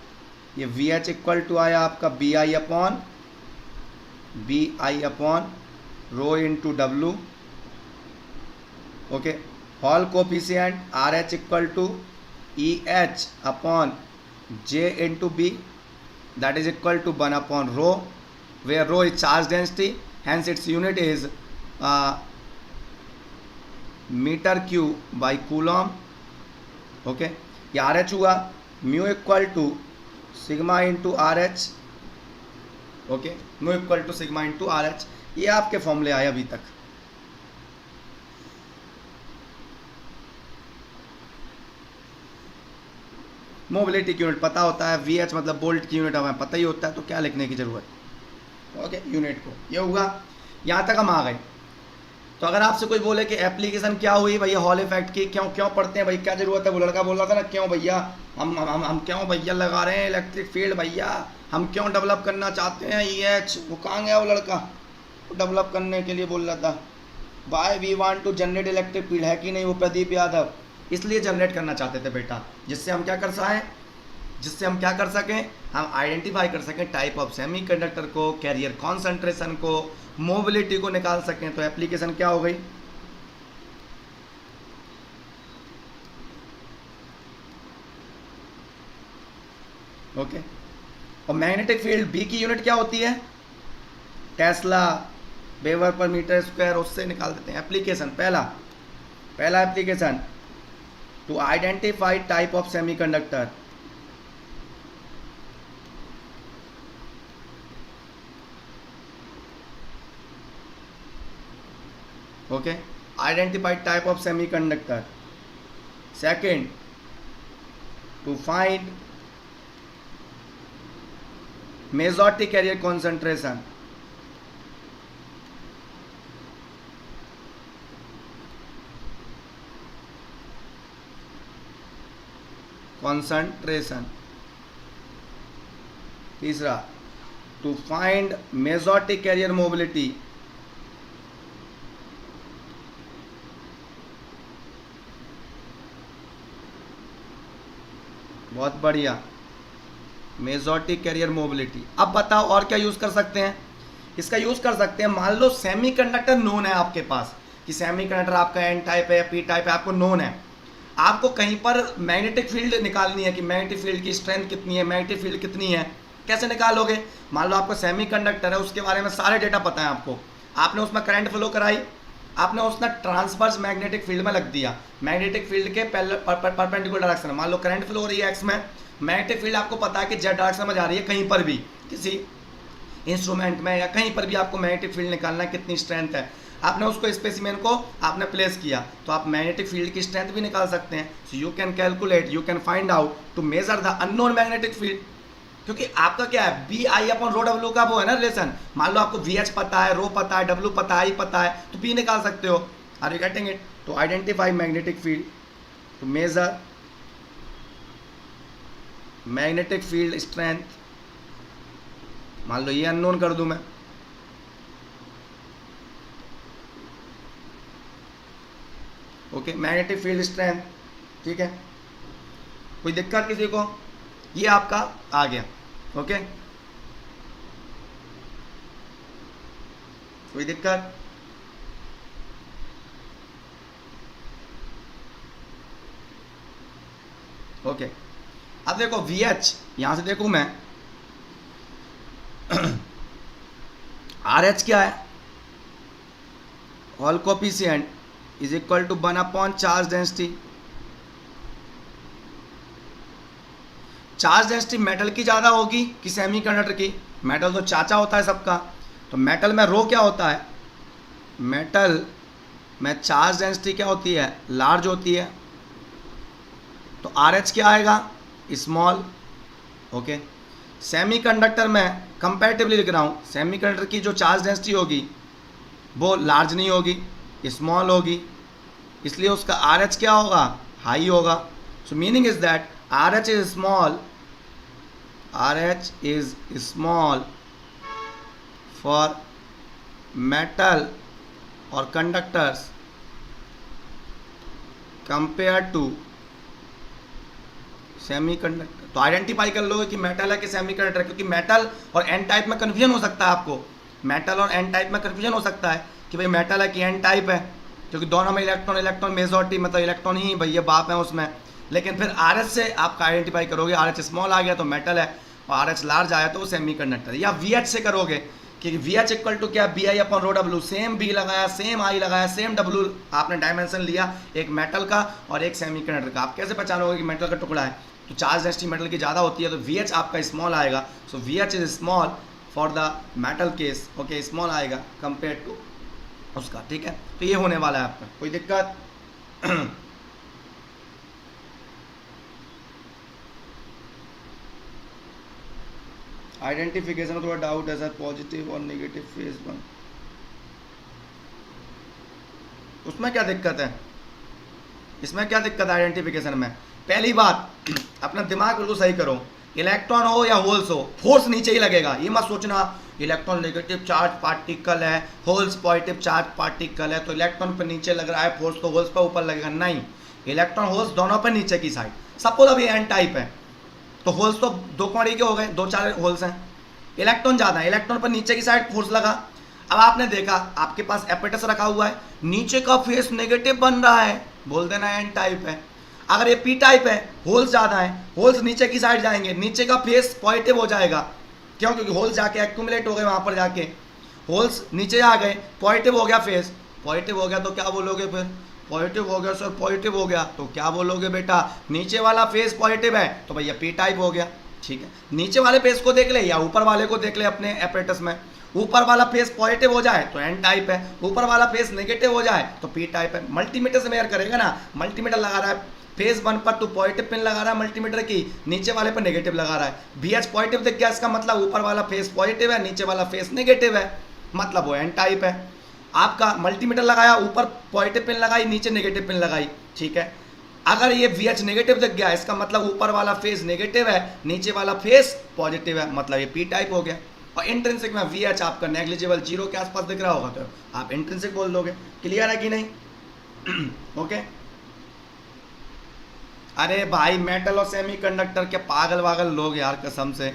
Speaker 1: ये वी एच इक्वल टू आया आपका B I upon rho into W, okay. Hall coefficient R H equal to E H upon J into B, that is equal to 1 upon rho, where rho is charge density, hence its unit is metre cube by coulomb, okay. ये R H हुआ, mu equal to sigma into R H, okay, mu equal to sigma into R H. ये आपके फॉर्मूले आए अभी तक। Mobility की unit पता होता है, वी एच मतलब वोल्ट की यूनिट हमें पता ही होता है, तो क्या लिखने की जरूरत, ओके, यूनिट को। ये हुआ, यहाँ तक हम आ गए। तो अगर आपसे कोई बोले कि एप्लीकेशन क्या हुई भैया हॉल इफेक्ट की, क्यों क्यों पढ़ते हैं भाई, क्या जरूरत है, वो लड़का बोल रहा था ना, क्यों भैया हम क्यों भैया लगा रहे हैं इलेक्ट्रिक फील्ड, भैया हम क्यों डेवलप करना चाहते हैं ई एच, वो कहाँ गया वो लड़का, वो डेवलप करने के लिए बोल रहा था, why we want to generate electric field, है कि नहीं वो प्रदीप यादव, इसलिए जनरेट करना चाहते थे बेटा, जिससे हम क्या कर सकें, हम आइडेंटिफाई कर सकें टाइप ऑफ सेमीकंडक्टर को, कैरियर कॉन्सेंट्रेशन को, मोबिलिटी को निकाल सकें। तो एप्लीकेशन क्या हो गई, ओके। और मैग्नेटिक फील्ड बी की यूनिट क्या होती है, tesla, weber per metre square, उससे निकाल देते हैं। एप्लीकेशन पहला application, to identify type of semiconductor, okay, identify type of semiconductor. Second, to find majority carrier concentration, तीसरा, to find majority carrier mobility, बहुत बढ़िया। Majority carrier mobility. अब बताओ और क्या यूज़ कर सकते हैं, इसका यूज़ कर सकते हैं, मान लो सेमीकंडक्टर नोन है आपके पास कि सेमीकंडक्टर आपका एन टाइप है या पी टाइप है, आपको नोन है, आपको कहीं पर मैग्नेटिक फील्ड निकालनी है कि मैग्नेटिक फील्ड की स्ट्रेंथ कितनी है, मैग्नेटिक फील्ड कितनी है, कैसे निकालोगे। मान लो आपको सेमीकंडक्टर है, उसके बारे में सारे डेटा पता है आपको, आपने उसमें करंट फ्लो कराई, आपने उसने ट्रांसवर्स मैग्नेटिक फील्ड में लग दिया, मैग्नेटिक फील्ड के परपेंडिकुलर डायरेक्शन में, मान लो करंट फ्लो हो रही है एक्स में, मैग्नेटिक फील्ड आपको पता है कि जेड डायरेक्शन में जा रही है, कहीं पर भी किसी इंस्ट्रूमेंट में या कहीं पर भी आपको मैग्नेटिक फील्ड निकालना है, कितनी स्ट्रेंथ है, आपने उसको स्पेसिमेन को आपने प्लेस किया तो आप मैग्नेटिक फील्ड की स्ट्रेंथ भी निकाल सकते हैं। So you can calculate, you can find out to measure the unknown magnetic field, क्योंकि आपका क्या है B I upon rho W का वो है ना रिलेशन। मान लो आपको वी एच पता है, रो पता है, डब्ल्यू पता है, आई पता है, तो पी निकाल सकते हो। Are you getting it? To identify magnetic field, to measure magnetic field strength, मान लो ये अननोन कर दूं मैं, ओके, मैग्नेटिक फील्ड स्ट्रेंथ, ठीक है, कोई दिक्कत किसी को? ये आपका आ गया, ओके, कोई दिक्कत? ओके, अब देखो वी एच, यहां से देखूं मैं आर एच क्या है, Hall coefficient is equal to 1 upon charge density. Charge density metal की ज़्यादा होगी कि सेमीकंडक्टर की? मेटल तो चाचा होता है सबका, तो मेटल में रो क्या होता है, मेटल में चार्ज डेंसिटी क्या होती है, लार्ज होती है, तो आर एच क्या आएगा, स्मॉल, ओके। सेमीकंडक्टर में कंपैरेटिवली लिख रहा हूँ, सेमीकंडक्टर की जो चार्ज डेंसिटी होगी वो लार्ज नहीं होगी, स्मॉल होगी, इसलिए उसका आर एच क्या होगा, हाई होगा। सो meaning is that R H is small, are H is small for metal और कंडक्टर्स कंपेयर टू सेमीकंडक्टर। तो आइडेंटिफाई कर लो कि मेटल है कि सेमीकंडक्टर, क्योंकि मेटल और एन टाइप में कन्फ्यूजन हो सकता है आपको, मेटल और एन टाइप में कन्फ्यूजन हो सकता है कि भाई मेटल है कि एन टाइप है, क्योंकि दोनों में इलेक्ट्रॉन इलेक्ट्रॉन मेजॉरिटी मतलब इलेक्ट्रॉन ही भैया बाप है उसमें। लेकिन फिर आर एच से आप आइडेंटिफाई करोगे, आर एच स्मॉल आ गया तो मेटल है और आर एच लार्ज आया तो वो सेमीकंडक्टर। या वी एच से करोगे कि वी एच इक्वल टू क्या, B I upon rho W, same B लगाया, सेम आई लगाया, सेम डब्ल्यू आपने डायमेंशन लिया, एक मेटल का और एक सेमीकंडक्टर का। आप कैसे पहचानोगे कि मेटल का टुकड़ा है, तो चार्ज डेंसिटी मेटल की ज़्यादा होती है तो वी एच आपका स्मॉल आएगा। So V H is small for the metal case, okay, small आएगा कंपेयर टू उसका, ठीक है। तो ये होने वाला है आपका, कोई दिक्कत? आइडेंटिफिकेशन में थोड़ा डाउट है सर, पॉजिटिव और नेगेटिव फेज वन, उसमें क्या दिक्कत है, इसमें क्या दिक्कत है आइडेंटिफिकेशन में? पहली बात अपना दिमाग बिल्कुल सही करो, इलेक्ट्रॉन हो या होल्स हो, फोर्स नीचे ही लगेगा। ये मत सोचना इलेक्ट्रॉन नेगेटिव चार्ज पार्टिकल है, होल्स पॉजिटिव चार्ज पार्टिकल है तो इलेक्ट्रॉन पर नीचे लग रहा है फोर्स तो होल्स पर ऊपर लगेगा, नहीं, इलेक्ट्रॉन होल्स दोनों पर नीचे की साइड। सपोज अभी एन टाइप है तो होल्स तो दो कौड़ी के हो गए, 2-4 होल्स हैं, इलेक्ट्रॉन ज़्यादा है, इलेक्ट्रॉन पर नीचे की साइड फोर्स लगा। अब आपने देखा आपके पास एपेटस रखा हुआ है, नीचे का फेस नेगेटिव बन रहा है, बोल देना एन टाइप है। अगर ये पी टाइप है, होल्स ज़्यादा है, होल्स नीचे की साइड जाएंगे, नीचे का फेस पॉजिटिव हो जाएगा, क्यों? क्योंकि होल्स जाके एक्यूमुलेट हो गए वहाँ पर जाके, होल्स नीचे आ गए, पॉजिटिव हो गया फेस, पॉजिटिव हो गया तो क्या बोलोगे फिर, पॉजिटिव हो गया सर, पॉजिटिव हो गया तो क्या बोलोगे बेटा, नीचे वाला फेस पॉजिटिव है तो भैया पी टाइप हो गया, ठीक है। नीचे वाले फेस को देख ले या ऊपर वाले को देख ले अपने एपरेटस में, ऊपर वाला फेस पॉजिटिव हो जाए तो एन टाइप है, ऊपर वाला फेस नेगेटिव हो जाए तो पी टाइप है। मल्टीमीटर से मेजर करेगा ना, मल्टीमीटर लगा रहा है फेस 1 पर तो पॉजिटिव पिन लगा रहा है मल्टीमीटर की, नीचे वाले पर नेगेटिव लगा रहा है, बी एच पॉजिटिव दिख गया, इसका मतलब ऊपर वाला फेस पॉजिटिव है, नीचे वाला फेस नेगेटिव है, मतलब वो एन टाइप है। आपका मल्टीमीटर लगाया, ऊपर पॉजिटिव पिन लगाई, नीचे नेगेटिव पिन लगाई, ठीक है। अगर ये वी एच नेगेटिव दिख गया, इसका मतलब ऊपर वाला फेस नेगेटिव है, नीचे वाला फेस पॉजिटिव है, मतलब ये पी टाइप हो गया। और इंट्रिंसिक में वी एच आपका नेग्लिजिबल 0 के आसपास दिख रहा होगा तो आप इंट्रिंसिक बोल दोगे। क्लियर है कि नहीं? ओके, अरे भाई मेटल और सेमीकंडक्टर के पागल वागल लोग यार कसम से।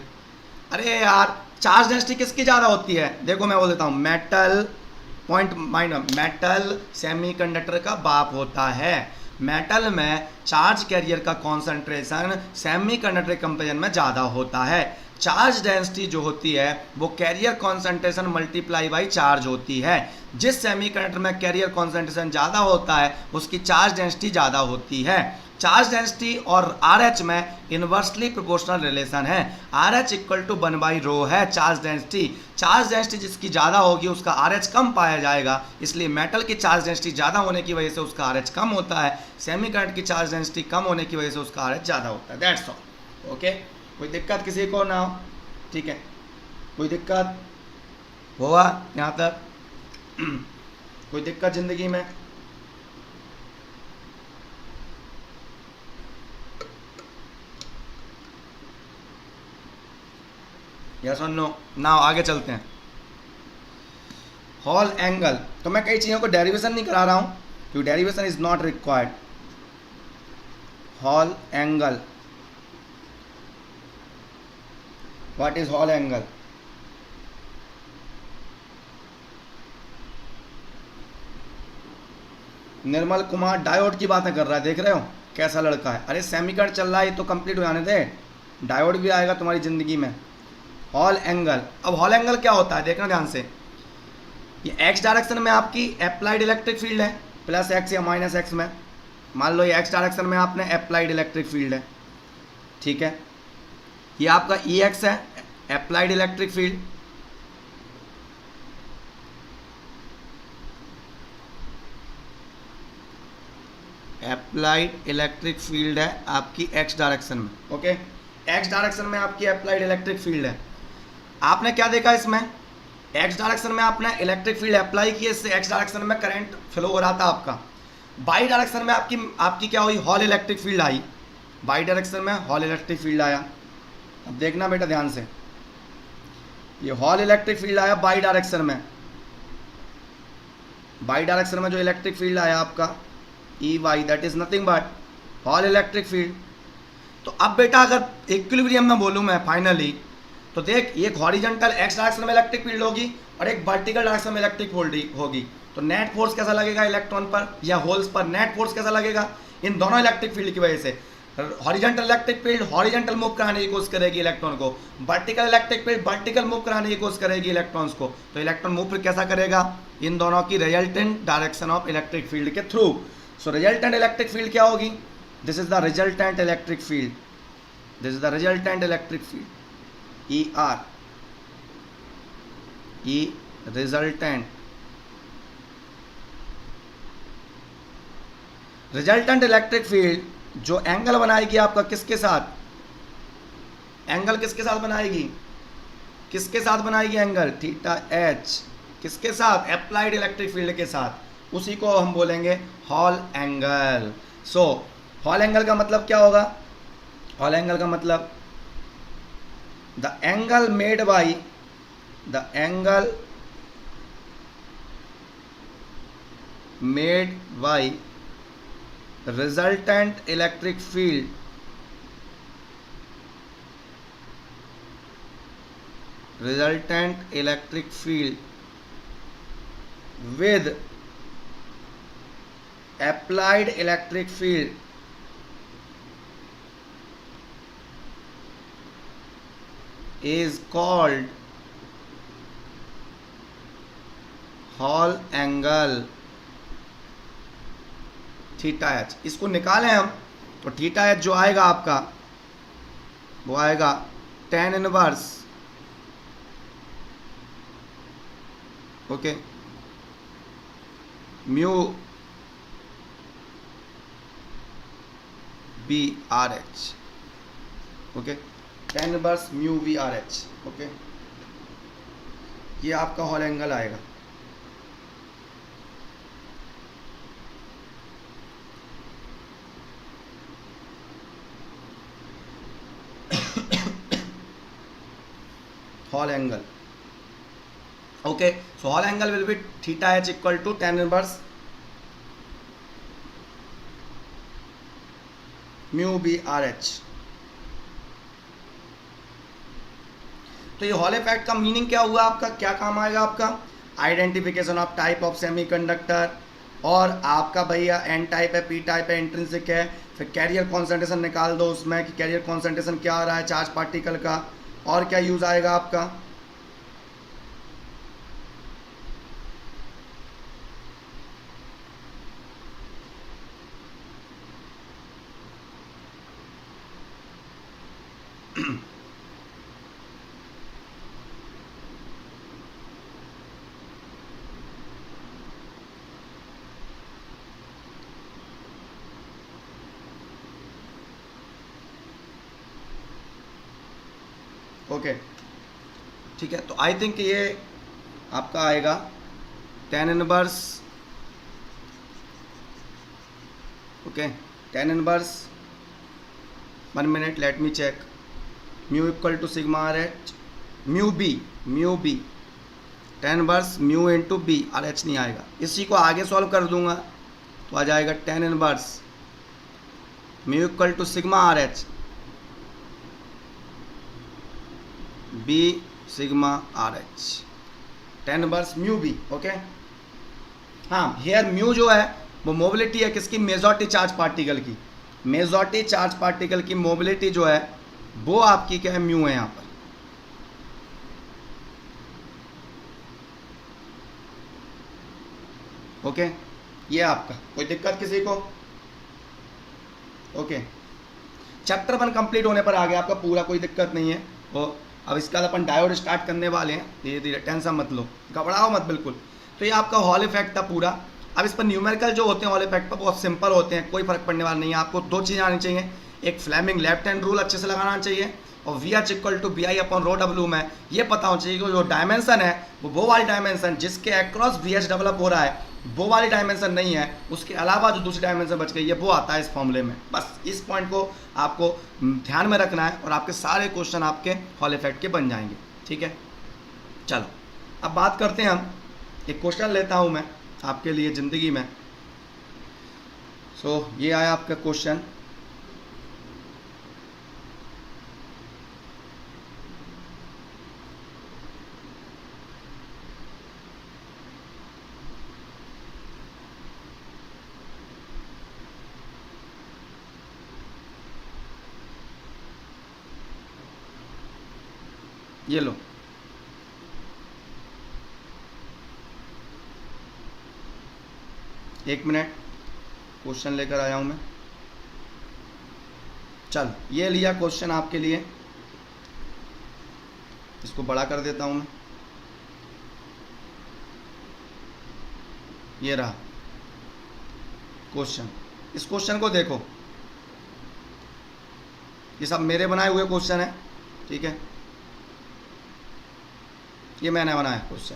Speaker 1: अरे यार चार्ज डेंसिटी किसकी ज़्यादा होती है? देखो मैं बोल देता हूँ, metal point minor, metal semiconductor का बाप होता है। मेटल में चार्ज कैरियर का कॉन्सेंट्रेशन सेमीकंडक्टर कंपेरिजन में ज़्यादा होता है। चार्ज डेंसिटी जो होती है वो carrier concentration multiply by charge होती है। जिस सेमीकंडक्टर में कैरियर कॉन्सेंट्रेशन ज़्यादा होता है उसकी चार्ज डेंसिटी ज़्यादा होती है। चार्ज डेंसिटी और आर एच में इन्वर्सली प्रोपोर्शनल रिलेशन है। आर एच इक्वल टू 1/ρ है चार्ज डेंसिटी। चार्ज डेंसिटी जिसकी ज़्यादा होगी उसका आर एच कम पाया जाएगा, इसलिए मेटल की चार्ज डेंसिटी ज़्यादा होने की वजह से उसका आर एच कम होता है। सेमीकंडक्टर की चार्ज डेंसिटी कम होने की वजह से उसका आर एच ज़्यादा होता है। That's all. ओके, कोई दिक्कत किसी को ना हो? ठीक है, कोई दिक्कत हुआ यहाँ तक? कोई दिक्कत ज़िंदगी में? यस और नो? नाउ आगे चलते हैं। हॉल एंगल, तो मैं कई चीज़ों को डेरिवेशन नहीं करा रहा हूँ क्योंकि derivation is not required. Hall angle, what is hall angle? Nirmal Kumar diode की बातें कर रहा है, देख रहे हो कैसा लड़का है। अरे सेमीकंडक्टर चल रहा है तो कंप्लीट हो जाने दे, डायोड भी आएगा तुम्हारी ज़िंदगी में। हॉल एंगल, अब हॉल एंगल क्या होता है देखना ध्यान से। ये एक्स डायरेक्शन में आपकी अप्लाइड इलेक्ट्रिक फील्ड है, प्लस एक्स या माइनस एक्स में। मान लो ये एक्स डायरेक्शन में आपने अप्लाइड इलेक्ट्रिक फील्ड है, ठीक है। ये आपका ई एक्स है, applied electric field. Applied electric field है आपकी एक्स डायरेक्शन में। ओके, एक्स डायरेक्शन में आपकी अप्लाइड इलेक्ट्रिक फील्ड है। आपने क्या देखा इसमें? एक्स डायरेक्शन में आपने इलेक्ट्रिक फील्ड अप्लाई की, इससे एक्स डायरेक्शन में करंट फ्लो हो रहा था आपका। बाई डायरेक्शन में आपकी क्या हुई? हॉल इलेक्ट्रिक फील्ड आई। बाई डायरेक्शन में हॉल इलेक्ट्रिक फील्ड आया। अब देखना बेटा ध्यान से, ये हॉल इलेक्ट्रिक फील्ड आया बाई डायरेक्शन में। बाई डायरेक्शन में जो इलेक्ट्रिक फील्ड आया आपका E Y, that is nothing but Hall electric field. तो अब बेटा अगर इक्विलिब्रियम में बोलूँ मैं फाइनली, तो देख एक हॉरिजॉन्टल एक्स डायरेक्शन में इलेक्ट्रिक फील्ड होगी और एक वर्टिकल डायरेक्शन में इलेक्ट्रिक फील्ड होगी। तो नेट फोर्स कैसा लगेगा इलेक्ट्रॉन पर या होल्स पर? नेट फोर्स कैसा लगेगा? इन दोनों इलेक्ट्रिक फील्ड की वजह से horizontal electric field horizontal move कराने की कोशिश करेगी इलेक्ट्रॉन को, vertical electric field vertical move कराने की कोशिश करेगी इलेक्ट्रॉन्स को। तो इलेक्ट्रॉन मूव फिर कैसा करेगा? इन दोनों की resultant direction of electric field के through. So resultant electric field क्या होगी? This is the resultant electric field, this is the resultant electric field E R, E resultant. Resultant electric field जो angle बनाएगी आपका किसके साथ? एंगल किसके साथ बनाएगी? किसके साथ बनाएगी एंगल? Theta H. किसके साथ? अप्लाइड इलेक्ट्रिक फील्ड के साथ। उसी को हम बोलेंगे हॉल एंगल। सो हॉल एंगल का मतलब क्या होगा? हॉल एंगल का मतलब the angle made by, the angle made by resultant electric field, resultant electric field with applied electric field is called Hall angle theta H. इसको निकालें हम तो थीटा एच जो आएगा आपका वो आएगा tan inverse, okay, mu B R H, okay, tan inverse mu B R H, okay. ये आपका हॉल एंगल आएगा। Hall angle, okay, so Hall angle will be theta h equal to tan inverse mu B R H. तो ये hall effect का meaning क्या हुआ आपका, क्या काम आएगा आपका, identification of type of semiconductor, और आपका भैया एन टाइप है, पी टाइप है, इंट्रिंसिक है, फिर कैरियर कॉन्सेंट्रेशन निकाल दो उसमें कि कैरियर कॉन्सेंट्रेशन क्या आ रहा है चार्ज पार्टिकल का, और क्या यूज आएगा आपका, ओके ठीक है। तो आई थिंक ये आपका आएगा tan inverse, okay tan inverse, 1 minute let me check, mu equal to sigma R H, mu B tan inverse mu into B, R H नहीं आएगा। इसी को आगे सॉल्व कर दूंगा तो आ जाएगा tan inverse mu equal to sigma R H B sigma R H, tan inverse mu B, okay. हाँ हेयर म्यू जो है वो मोबिलिटी है किसकी, मेजॉरिटी चार्ज पार्टिकल की, मेजॉरिटी चार्ज पार्टिकल की मोबिलिटी जो है वो आपकी क्या है, म्यू है यहाँ पर। ओके ये आपका, कोई दिक्कत किसी को, ओके। चैप्टर 1 कंप्लीट होने पर आ गया आपका पूरा, कोई दिक्कत नहीं है। वो अब इसके बाद अपन डायोड स्टार्ट करने वाले हैं धीरे धीरे, टेंशन मत लो, घबराओ मत बिल्कुल। तो ये आपका हॉल इफेक्ट था पूरा। अब इस पर न्यूमेरिकल जो होते हैं हॉल इफेक्ट पर बहुत सिंपल होते हैं, कोई फर्क पड़ने वाला नहीं है। आपको 2 चीज़ें आनी चाहिए, एक फ्लेमिंग लेफ्ट हैंड रूल अच्छे से लगाना चाहिए, और V H equal to B I upon rho W में ये पता होना चाहिए कि जो डायमेंशन है वो वाली डायमेंशन जिसके अक्रॉस वी एच डेवलप हो रहा है वो वाली डायमेंशन नहीं है, उसके अलावा जो दूसरी डायमेंशन बच गई है वो आता है इस फॉर्मूले में। बस इस पॉइंट को आपको ध्यान में रखना है और आपके सारे क्वेश्चन आपके हॉल इफेक्ट के बन जाएंगे, ठीक है। चलो अब बात करते हैं, हम एक क्वेश्चन लेता हूं मैं आपके लिए ज़िंदगी में। सो ये आया आपका क्वेश्चन, ये लो, एक मिनट क्वेश्चन लेकर आया हूं मैं। चल ये लिया क्वेश्चन आपके लिए, इसको बड़ा कर देता हूं मैं, ये रहा क्वेश्चन। इस क्वेश्चन को देखो, ये सब मेरे बनाए हुए क्वेश्चन है, ठीक है, ये मैंने बनाया क्वेश्चन।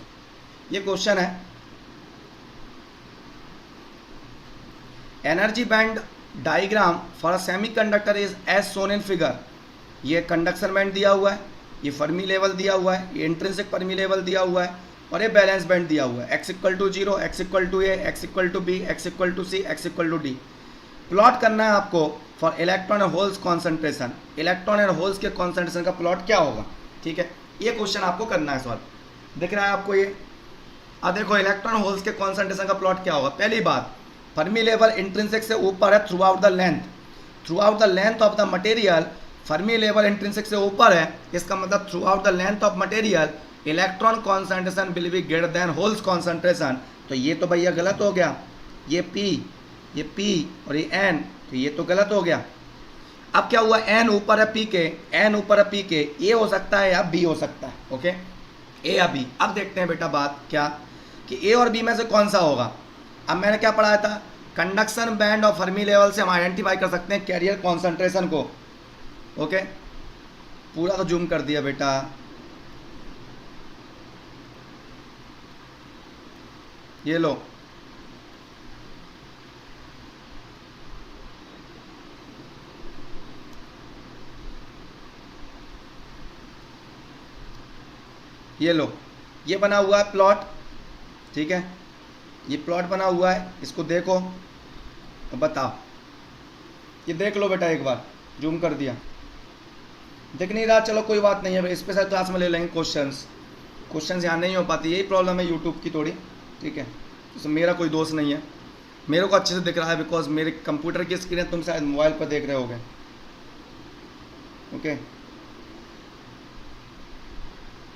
Speaker 1: ये क्वेश्चन है energy band diagram for a semiconductor is as shown in figure. ये कंडक्शन बैंड दिया हुआ है, ये फर्मी लेवल दिया हुआ है, ये इंट्रिंसिक फर्मी लेवल दिया हुआ है, और ये बैलेंस बैंड दिया हुआ है, x equal to 0, x equal to a, x equal to b, x equal to c, x equal to d। Plot करना है आपको for electron and holes concentration, electron and holes के कॉन्सेंट्रेशन का plot क्या होगा, ठीक है। ये क्वेश्चन आपको करना है सॉल्व, दिख रहा है आपको ये। अब देखो इलेक्ट्रॉन होल्स के कॉन्सेंट्रेशन का प्लॉट क्या होगा। पहली बात, फर्मी लेवल इंट्रिंसिक से ऊपर है through out the length of the material, Fermi level intrinsic से ऊपर है, इसका मतलब through out the length of material electron concentration will be greater than holes concentration. तो ये तो भैया गलत हो गया, ये P और ये N, तो ये तो गलत हो गया। अब क्या हुआ, N ऊपर है P के, A हो सकता है या B हो सकता है, ओके, A या B। अब देखते हैं बेटा बात क्या कि A और B में से कौन सा होगा। अब मैंने क्या पढ़ाया था, कंडक्शन बैंड और फर्मी लेवल से हम आइडेंटिफाई कर सकते हैं कैरियर कॉन्सेंट्रेशन को, ओके। पूरा तो जूम कर दिया बेटा, ये लो, ये बना हुआ है प्लॉट, ठीक है, ये प्लॉट बना हुआ है, इसको देखो और बताओ ये देख लो बेटा, एक बार जूम कर दिया, दिख नहीं रहा, चलो कोई बात नहीं है, स्पेशल क्लास में ले लेंगे क्वेश्चंस यहाँ नहीं हो पाती, यही प्रॉब्लम है यूट्यूब की थोड़ी, ठीक है। तो मेरा कोई दोष नहीं है, मेरे को अच्छे से दिख रहा है बिकॉज मेरे कंप्यूटर की स्क्रीन है, तुम शायद मोबाइल पर देख रहे होगे। ओके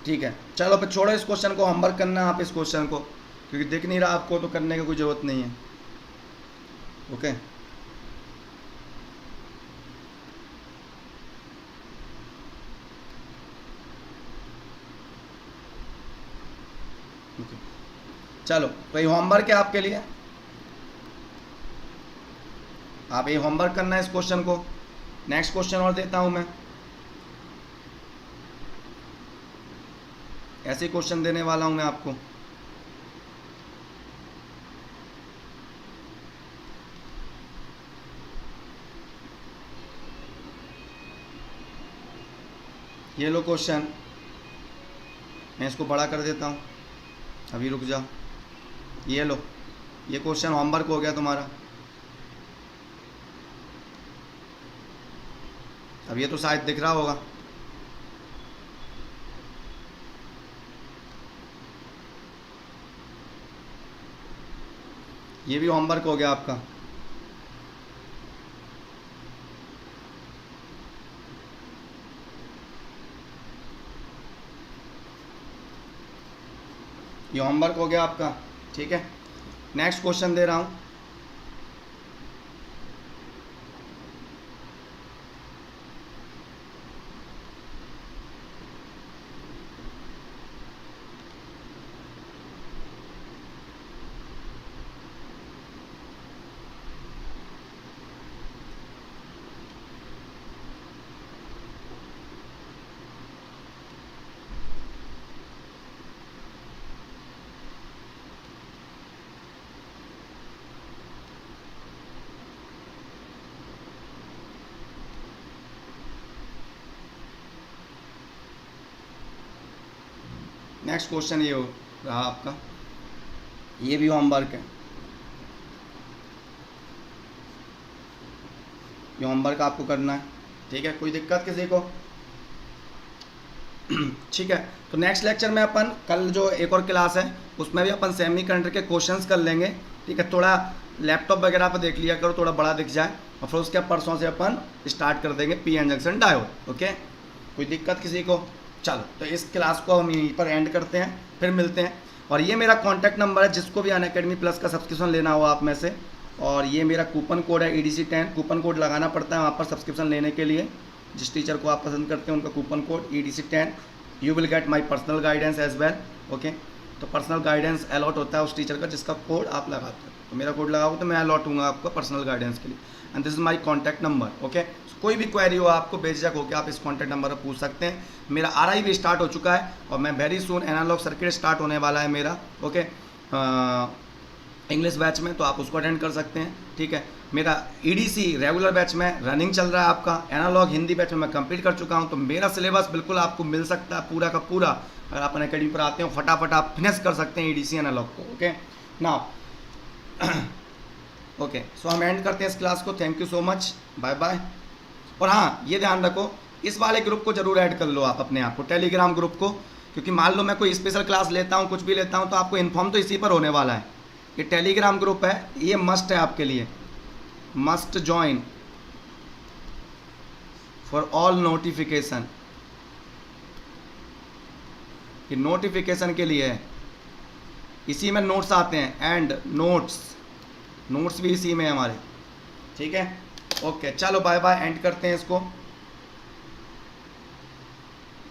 Speaker 1: ठीक है, चलो फिर छोड़ो इस क्वेश्चन को, होमवर्क करना है आप इस क्वेश्चन को, क्योंकि दिख नहीं रहा आपको तो करने की कोई ज़रूरत नहीं है। ओके चलो, तो ये होमवर्क है आपके लिए, आप ये होमवर्क करना है इस क्वेश्चन को। नेक्स्ट क्वेश्चन और देता हूं मैं, ऐसे क्वेश्चन देने वाला हूं मैं आपको। ये लो क्वेश्चन, मैं इसको बड़ा कर देता हूं, अभी रुक जाओ। ये लो, ये क्वेश्चन होमवर्क हो गया तुम्हारा। अब ये तो शायद दिख रहा होगा, ये भी होमवर्क हो गया आपका। ये होमवर्क हो गया आपका, ठीक है। नेक्स्ट क्वेश्चन दे रहा हूं, नेक्स्ट क्वेश्चन ये हो रहा आपका, ये भी होमवर्क है, ये होमवर्क आपको करना है, ठीक है। कोई दिक्कत किसी को? ठीक है, तो नेक्स्ट लेक्चर में अपन कल जो एक और क्लास है उसमें भी अपन सेमी कंडक्टर के क्वेश्चंस कर लेंगे, ठीक है। थोड़ा लैपटॉप वगैरह पर देख लिया करो, थोड़ा बड़ा दिख जाए, और फिर उसके परसों से अपन स्टार्ट कर देंगे P N junction diode. Okay, कोई दिक्कत किसी को? चलो, तो इस क्लास को हम यहीं पर एंड करते हैं, फिर मिलते हैं। और ये मेरा कॉन्टैक्ट नंबर है, जिसको भी अनअकैडमी प्लस का सब्सक्रिप्शन लेना हो आप में से, और ये मेरा कूपन कोड है EDC10, कूपन कोड लगाना पड़ता है वहाँ पर सब्सक्रिप्शन लेने के लिए। जिस टीचर को आप पसंद करते हैं उनका coupon code EDC10, you will get my personal guidance as well. Okay, तो पर्सनल गाइडेंस अलॉट होता है उस टीचर का जिसका कोड आप लगाते हो, तो मेरा कोड लगाओगे तो मैं अलॉट हूँगा आपको पर्सनल गाइडेंस के लिए, and this is my contact number. Okay, कोई भी क्वेरी हो आपको बेझिझक होकर आप इस कॉन्टैक्ट नंबर पर पूछ सकते हैं। मेरा RI भी स्टार्ट हो चुका है, और मैं very soon analogue circuit start होने वाला है मेरा, ओके, इंग्लिश बैच में, तो आप उसको अटेंड कर सकते हैं, ठीक है। मेरा EDC रेगुलर बैच में रनिंग चल रहा है आपका, एनालॉग हिंदी बैच में मैं कंप्लीट कर चुका हूं, तो मेरा सिलेबस बिल्कुल आपको मिल सकता है पूरा का पूरा। अगर आप अनअकैडमी पर आते हो फटाफट आप फिनिश कर सकते हैं EDC एनालॉग को। ओके नाउ, ओके, सो हम एंड करते हैं इस क्लास को। Thank you so much, bye bye. और हाँ, ये ध्यान रखो, इस वाले ग्रुप को जरूर ऐड कर लो आप अपने आप को, टेलीग्राम ग्रुप को, क्योंकि मान लो मैं कोई स्पेशल क्लास लेता हूँ, कुछ भी लेता हूँ, तो आपको इन्फॉर्म तो इसी पर होने वाला है। ये टेलीग्राम ग्रुप है, ये मस्ट है आपके लिए, must join for all notification. ये नोटिफिकेशन के लिए है, इसी में नोट्स आते हैं, एंड नोट्स भी इसी में है हमारे, ठीक है। ओके, चलो बाय बाय, एंड करते हैं इसको।